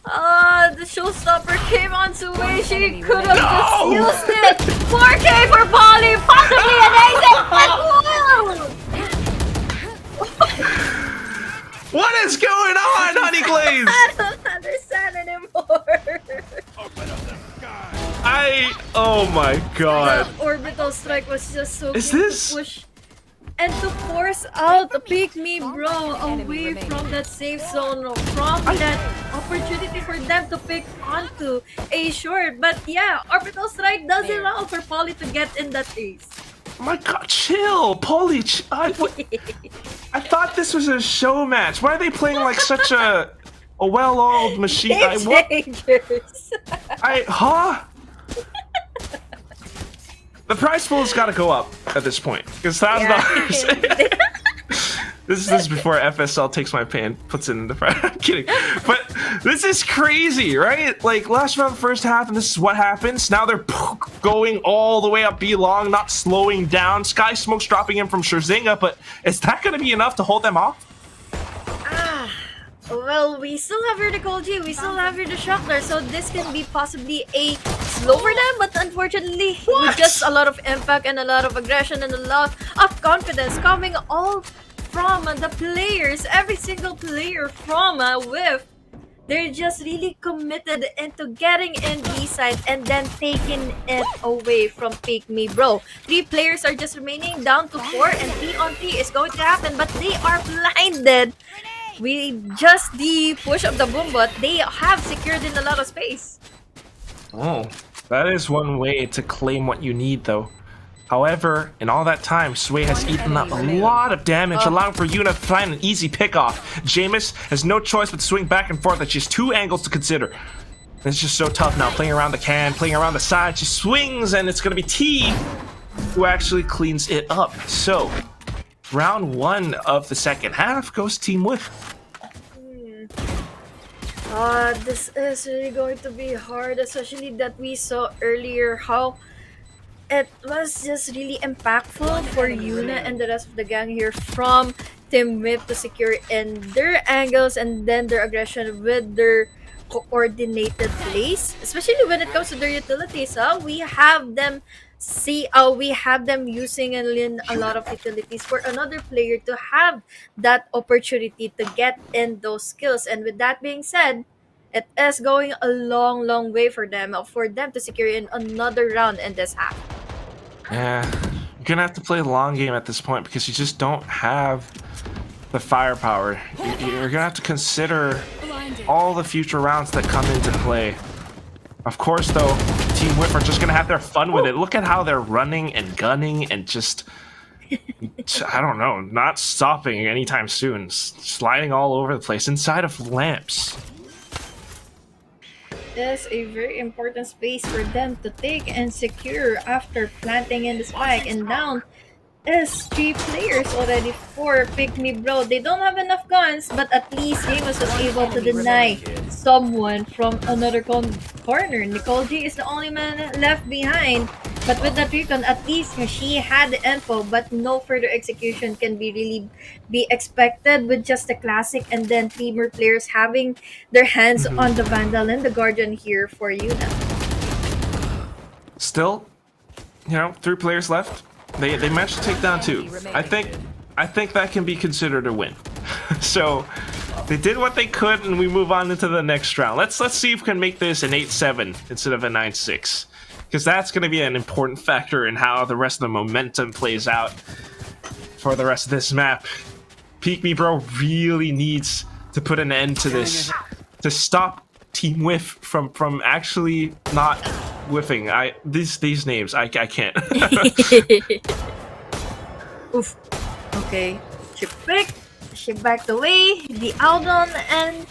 The showstopper came on Suwei. She could have just used it. 4K for Polly, possibly an exit. What is going on, Honey Glaze? I don't understand anymore. Oh my god. The orbital strike was just so Is cute this to push and to force out the pick me bro away from that safe zone, from that opportunity for them to pick onto a short. But yeah, Orbital Strike does allow for Polly to get in that ace. Oh my god, chill, Polly. I thought this was a show match. Why are they playing like such a well-oiled machine? Changers. Huh? The prize pool has got to go up at this point because $1,000. This is before FSL takes my pay and puts it in the prize. I'm kidding, but this is crazy, right? Like last round, first half, and this is what happens. Now they're going all the way up B long, not slowing down. Sky Smoke's dropping in from Scherzinga, but is that going to be enough to hold them off? Well, we still have here the Cold G, we still have here the Shockler, so this can be possibly a slow for them, but unfortunately, with just a lot of impact and a lot of aggression and a lot of confidence coming all from the players, every single player from Whiff, they're just really committed into getting in B-side and then taking it away from Pick Me Bro. 3 players are just remaining, down to 4, and 3-on-3 is going to happen, but they are blinded. We just the push of the boom, but they have secured in a lot of space. Oh, that is one way to claim what you need, though. However, in all that time, Sway has eaten up a lot of damage, allowing for Yuna to find an easy pickoff. Jameis has no choice but to swing back and forth, and she has 2 angles to consider. It's just so tough now, playing around the can, playing around the side. She swings, and it's going to be T who actually cleans it up. So, round 1 of the second half goes Team Whiff. This is really going to be hard, especially that we saw earlier how it was just really impactful for Yuna and the rest of the gang here from Team Whiff to secure in their angles and then their aggression with their coordinated plays, especially when it comes to their utilities. We have them using and in a lot of utilities for another player to have that opportunity to get in those skills. And with that being said, it is going a long way for them to secure in another round in this half. Yeah, you're gonna have to play the long game at this point because you just don't have the firepower. You're gonna have to consider all the future rounds that come into play. Of course, though, Team Whiff are just going to have their fun with it. Look at how they're running and gunning and just, I don't know, not stopping anytime soon. Sliding all over the place inside of lamps. This is a very important space for them to take and secure after planting in the spike. And down is 3 players already for Pick Me Bro. They don't have enough guns, but at least James was able to deny someone from another corner. Nicole G is the only man left behind, but with that recon, at least she had the info, but no further execution can really be expected with just the classic and then 3 more players having their hands on the Vandal and the Guardian here for you now. Still, 3 players left. They managed to take down 2. I think that can be considered a win. So they did what they could, and we move on into the next round. Let's see if we can make this an 8-7 instead of a 9-6, because that's going to be an important factor in how the rest of the momentum plays out for the rest of this map. Peek Me Bro really needs to put an end to this, to stop Team Whiff from actually not whiffing. These names I can't. Oof. Okay. She backed away. The Aldon and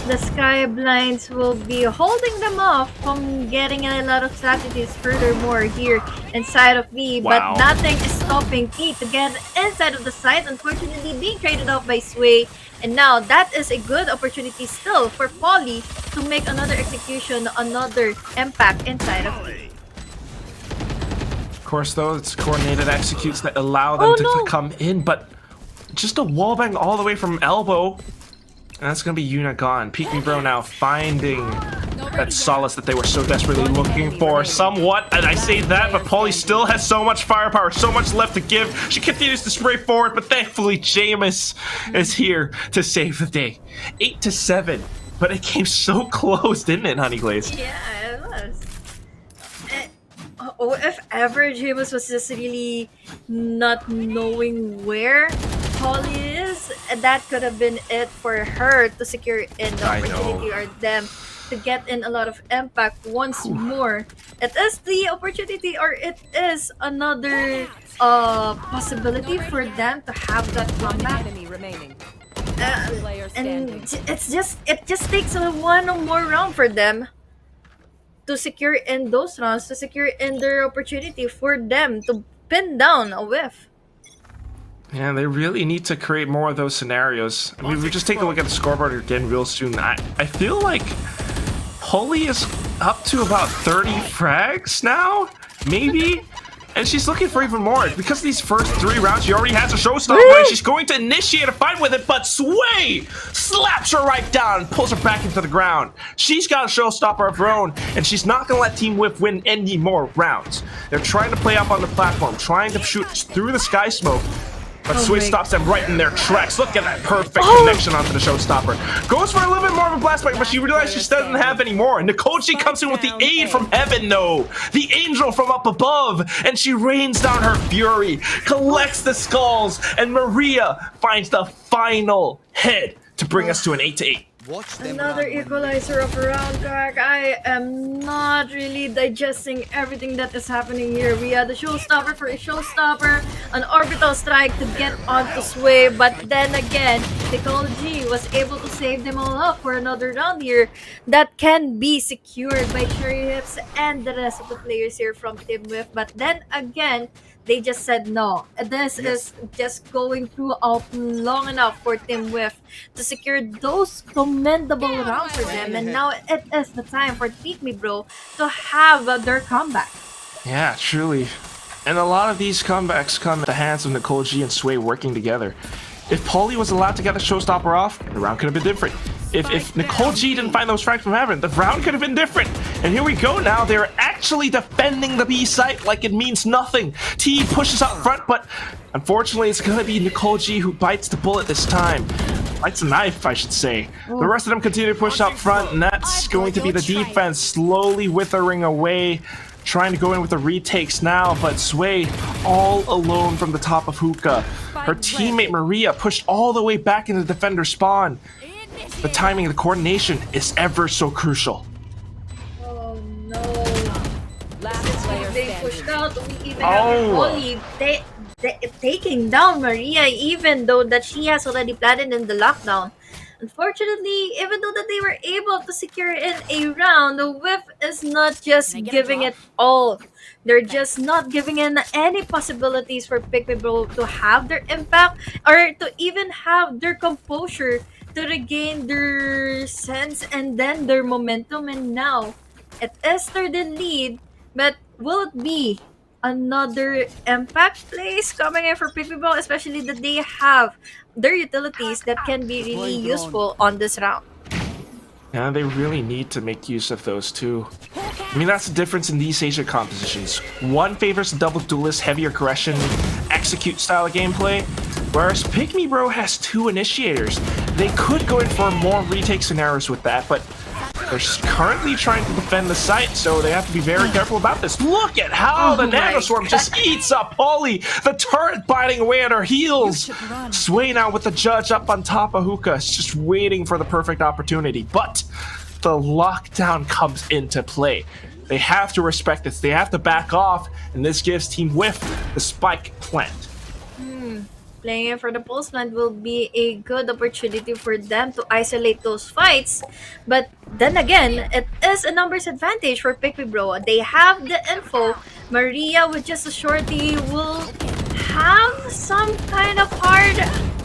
the Sky Blinds will be holding them off from getting a lot of strategies furthermore here inside of B. Wow. But nothing is stopping T to get inside of the site, unfortunately being traded off by Sway. And now that is a good opportunity still for Polly to make another execution, another impact inside of B. Of course, though, it's coordinated executes that allow them to come in, but just a wallbang all the way from elbow. And that's going to be Yuna gone. Peek Me Bro now finding that solace that they were so desperately looking for. Somewhat, and I say that, but Polly still has so much firepower, so much left to give. She continues to spray forward, but thankfully Jameis is here to save the day. 8-7, but it came so close, didn't it, Honeyglaze? Yeah, it was. Oh, if ever James was just really not knowing where Holly is, that could have been it for her to secure in the I know. opportunity or them to get in a lot of impact once more. It is the opportunity or it is another possibility for them to have that One comeback. enemy remaining. Uh, Player and standing. it just takes one more round for them to secure in those rounds, to secure in their opportunity for them to pin down a whiff. Yeah, they really need to create more of those scenarios. I mean, we just take a look at the scoreboard again real soon. I feel like Holy is up to about 30 frags now, maybe? And she's looking for even more. Because of these first 3 rounds, she already has a showstopper, and she's going to initiate a fight with it, but Sway slaps her right down and pulls her back into the ground. She's got a showstopper of her own, and she's not going to let Team Whiff win any more rounds. They're trying to play up on the platform, trying to shoot through the sky smoke, but Sway stops them right in their tracks. Look at that perfect connection onto the showstopper. Goes for a little bit more of a blast spike, but she realizes she doesn't have any more. And Nikochi comes in with the aid from heaven, though. The angel from up above. And she rains down her fury, collects the skulls, and Maria finds the final hit to bring us to an 8-8. Another equalizer of a round track. I am not really digesting everything that is happening here. We had a showstopper for a showstopper, an orbital strike to get onto Sway, but then again, Nicole G was able to save them all up for another round here that can be secured by Cherry Hips and the rest of the players here from Team Whiff. But then again, they just said no. This is just going throughout long enough for Team Whiff to secure those commendable rounds for them. And now it is the time for Pick Me Bro to have their comeback. Yeah, truly. And a lot of these comebacks come at the hands of Nicole G and Sway working together. If Polly was allowed to get the showstopper off, the round could have been different. If Nicole G didn't find those frags from heaven, the round could have been different. And here we go now. They're actually defending the B site like it means nothing. T pushes up front, but unfortunately it's going to be Nicole G who bites the bullet this time. Bites the knife, I should say. The rest of them continue to push up front, and that's going to be the defense slowly withering away. Trying to go in with the retakes now, but Sway all alone from the top of Hookah. Her teammate Maria pushed all the way back into the defender spawn. The timing and the coordination is ever so crucial. Oh no. Last player They pushed standing. out. We even have Holly taking down Maria, even though that she has already planted in the lockdown. Unfortunately, even though that they were able to secure in a round, the Whiff is not just giving it all. They're just not giving in any possibilities for Pick Me Bro to have their impact or to even have their composure to regain their sense and then their momentum. And now, it is third in lead, but will it be another impact plays coming in for Pick Me Bro, especially that they have their utilities that can be really useful on this round? Yeah, they really need to make use of those too. I mean, that's the difference in these Asia compositions. One favors the double duelist, heavy aggression, execute style of gameplay, whereas Pick Me Bro has 2 initiators. They could go in for more retake scenarios with that, but they're currently trying to defend the site, so they have to be very careful about this. Look at how the Nanoswarm just eats up Polly! The turret biting away at her heels! Sway now with the judge up on top of Hookah, just waiting for the perfect opportunity. But the lockdown comes into play. They have to respect this. They have to back off, and this gives Team Whiff the spike plant. Playing for the pulse plant will be a good opportunity for them to isolate those fights. But then again, it is a numbers advantage for Pick Me Bro. They have the info. Maria with just a shorty will have some kind of hard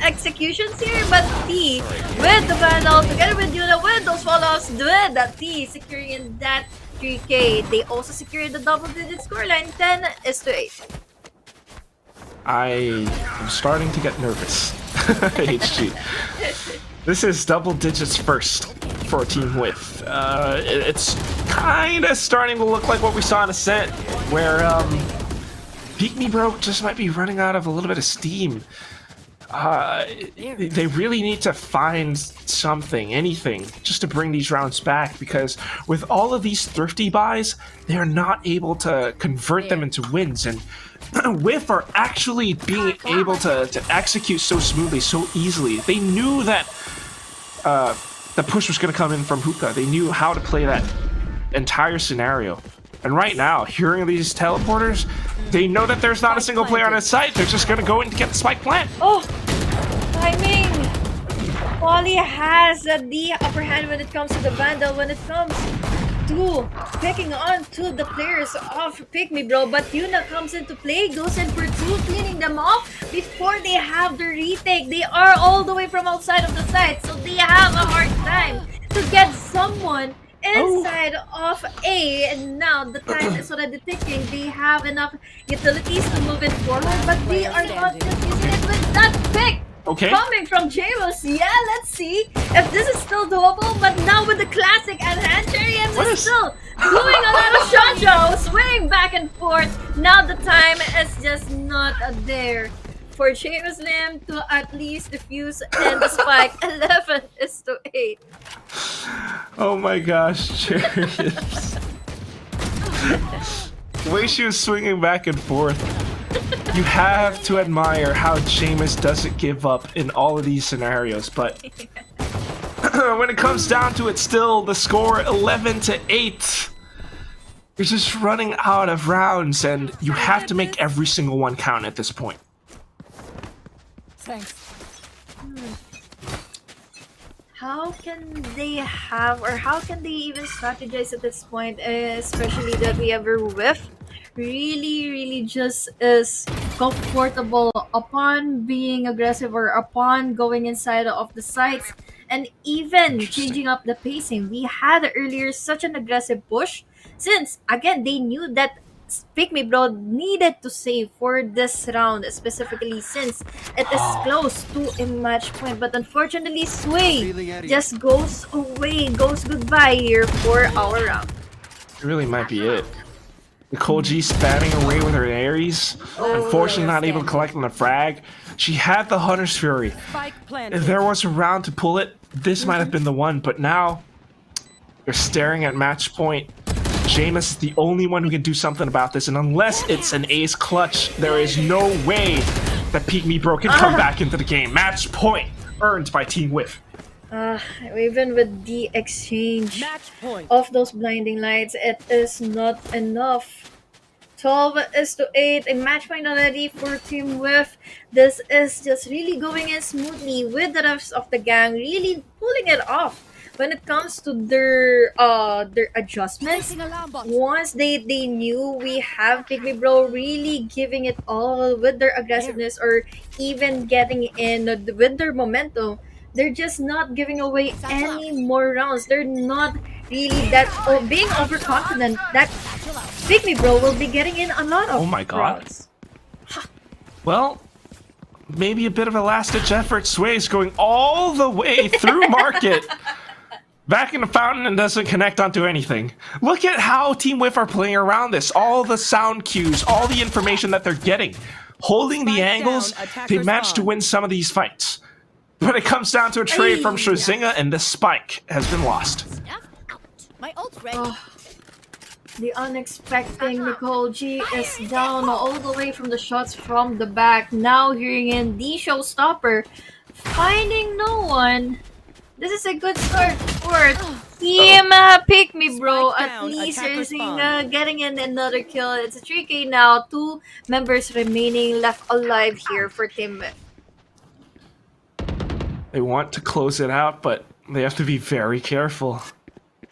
executions here, but T with the Vandal together with Yuna with those follow-ups with that T securing in that 3K. They also secured the double-digit scoreline, 10-8. I am starting to get nervous. HG. This is double digits first for Team Whiff. It's kind of starting to look like what we saw in Ascent, where Pick Me Bro just might be running out of a little bit of steam. uh, they really need to find something, anything, just to bring these rounds back, because with all of these thrifty buys, they're not able to convert them into wins, and Whiff are actually being able to execute so smoothly, so easily. They knew that the push was going to come in from hookah. They knew how to play that entire scenario. And right now, hearing these teleporters, they know that there's not a single player on its site. They're just going to go in to get the spike plant. Oh, timing! Polly has the upper hand when it comes to the Vandal, when it comes to picking on to the players of Pick Me Bro, but Yuna comes into play, goes in for two, cleaning them off before they have the retake. They are all the way from outside of the site, so they have a hard time to get someone inside of A, and now the time is already ticking. They have enough utilities to move it forward, but they are not just using it with that pick. Okay. Coming from James, yeah, let's see if this is still doable, but now with the classic at hand, Cherry M is still doing a lot of shot swinging back and forth. Now the time is just not there for James Lim to at least defuse and the spike. 11-8. Oh my gosh, Cherry. The way she was swinging back and forth. You have to admire how Jameis doesn't give up in all of these scenarios, but when it comes down to it, still the score 11-8. You're just running out of rounds, and you have to make every single one count at this point. Thanks. How can they have, or how can they even strategize at this point, especially that we have a Whiff really just is comfortable upon being aggressive or upon going inside of the sites and even changing up the pacing. We had earlier such an aggressive push since again they knew that Pick Me Bro needed to save for this round, specifically since it is close to a match point. But unfortunately, Sway just goes away, goes goodbye here for our round. It really might be it. Nicole G spamming away with her Ares. Unfortunately, not able to collect on the frag. She had the Hunter's Fury. If there was a round to pull it, this might have been the one. But now, you're staring at match point. Jameis is the only one who can do something about this. And unless it's an ace clutch, there is no way that Peek Me Bro can come back into the game. Match point earned by Team Whiff. Even with the exchange of those blinding lights, it is not enough. 12-8, a match point already for Team Whiff. This is just really going in smoothly with the rest of the gang, really pulling it off when it comes to their adjustments. Once they knew we have Pick Me Bro really giving it all with their aggressiveness or even getting in with their momentum, they're just not giving away any more rounds. They're not really that being overconfident that Pick Me Bro will be getting in a lot of Oh my god. rounds. Well, maybe a bit of a last-ditch effort. Sway's going all the way through market. Back in the fountain and doesn't connect onto anything. Look at how Team Whiff are playing around this. All the sound cues, all the information that they're getting. Holding the angles, they managed to win some of these fights. But it comes down to a trade from Shazinga, and the spike has been lost. My ult's ready. The unexpected Nicole G is down all the way from the shots from the back. Now hearing in the showstopper, finding no one. This is a good start for Team Pick Me Bro. At least Shazinga getting in another kill. It's a 3K now. 2 members remaining left alive here for Team Whiff. They want to close it out, but they have to be very careful.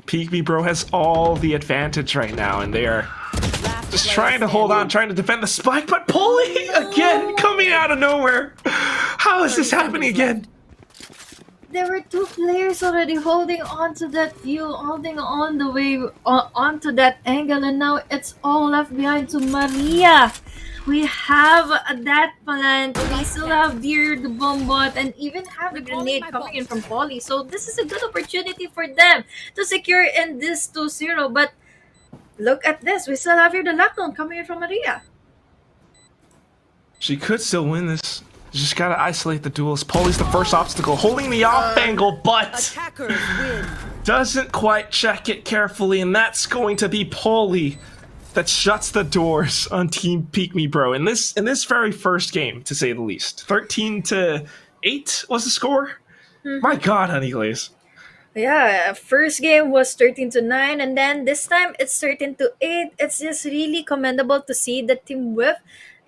Peek Me Bro has all the advantage right now, and they are just trying to hold on, trying to defend the spike, but pulling again, coming out of nowhere. How is this happening again? There were 2 players already holding on to that view, holding on the way onto that angle, and now it's all left behind to Maria. We have that plant, we still have Deer, the bomb bot, and even have the grenade coming in from Polly. So this is a good opportunity for them to secure in this 2-0. But look at this, we still have here the lockdown coming in from Maria. She could still win this. You just gotta isolate the duels. Polly's the first obstacle, holding the off angle, but Attackers win. doesn't quite check it carefully, and that's going to be Polly that shuts the doors on Team Peek Me Bro in this very first game, to say the least. 13-8 was the score. My God, Honey Glaze. Yeah, first game was 13-9, and then this time it's 13-8. It's just really commendable to see that Team Whiff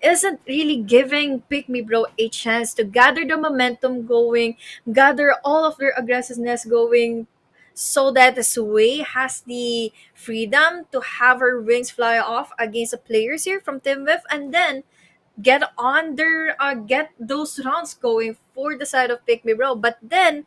isn't really giving Pick Me Bro a chance to gather the momentum going, gather all of their aggressiveness going, so that Sway has the freedom to have her wings fly off against the players here from Team Whiff, and then get those rounds going for the side of Pick Me Bro. But then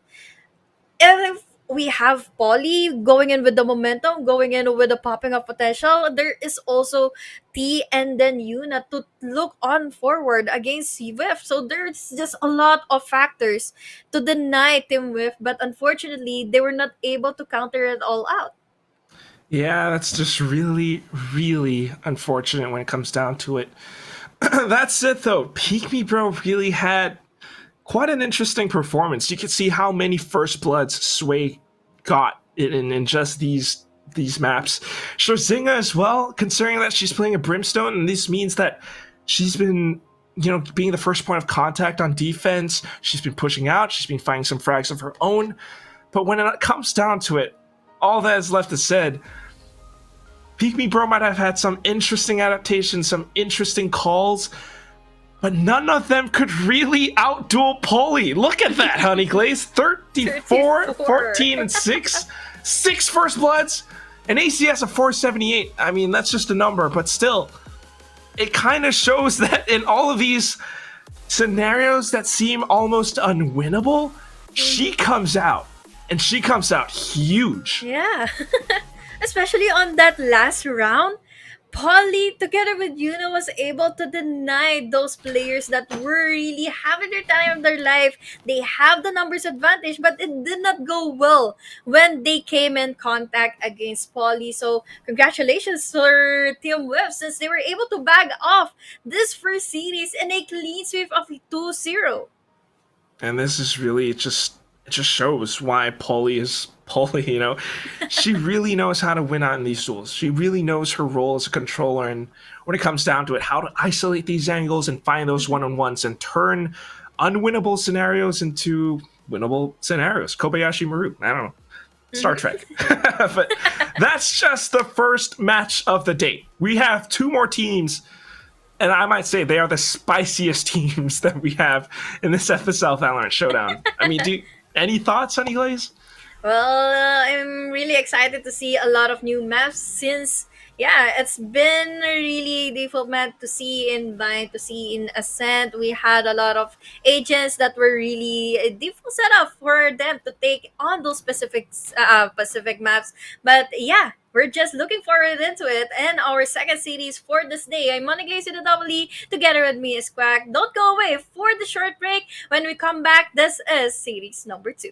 if we have Polly going in with the momentum, going in with the popping of potential, there is also T and then Yuna to look on forward against Whiff. So there's just a lot of factors to deny Team Whiff, but unfortunately, they were not able to counter it all out. Yeah, that's just really, really unfortunate when it comes down to it. That's it, though. Peek Me Bro really had quite an interesting performance. You could see how many first bloods Sway got in just these maps. Shozinga as well, considering that she's playing a Brimstone, and this means that she's been, being the first point of contact on defense. She's been pushing out. She's been finding some frags of her own. But when it comes down to it, all that is left is said. Peek Me Bro might have had some interesting adaptations, some interesting calls, but none of them could really outduel Polly. Look at that, Honey Glaze. 34, 14, and 6. 6 first bloods. An ACS of 478. I mean, that's just a number, but still, it kind of shows that in all of these scenarios that seem almost unwinnable, she comes out. And she comes out huge. Yeah. Especially on that last round, Polly, together with Yuna, was able to deny those players that were really having their time of their life. They have the numbers advantage, but it did not go well when they came in contact against Polly. So, congratulations for Team Whiff, since they were able to bag off this first series in a clean sweep of 2-0. And this is really it just shows why Polly is Polly, She really knows how to win out in these duels. She really knows her role as a controller, and when it comes down to it, how to isolate these angles and find those one-on-ones and turn unwinnable scenarios into winnable scenarios. Kobayashi Maru. I don't know. Star Trek. But that's just the first match of the day. We have 2 more teams, and I might say they are the spiciest teams that we have in this FSL Valorant Showdown. I mean, any thoughts, Honey Glaze? Well, I'm really excited to see a lot of new maps since, yeah, it's been really difficult map to see in Bind, to see in Ascent. We had a lot of agents that were really a difficult setup for them to take on those specific maps. But yeah, we're just looking forward into it. And our second series for this day, I'm Money Glaze with the double E. Together with me is Quack. Don't go away for the short break. When we come back, this is series number 2.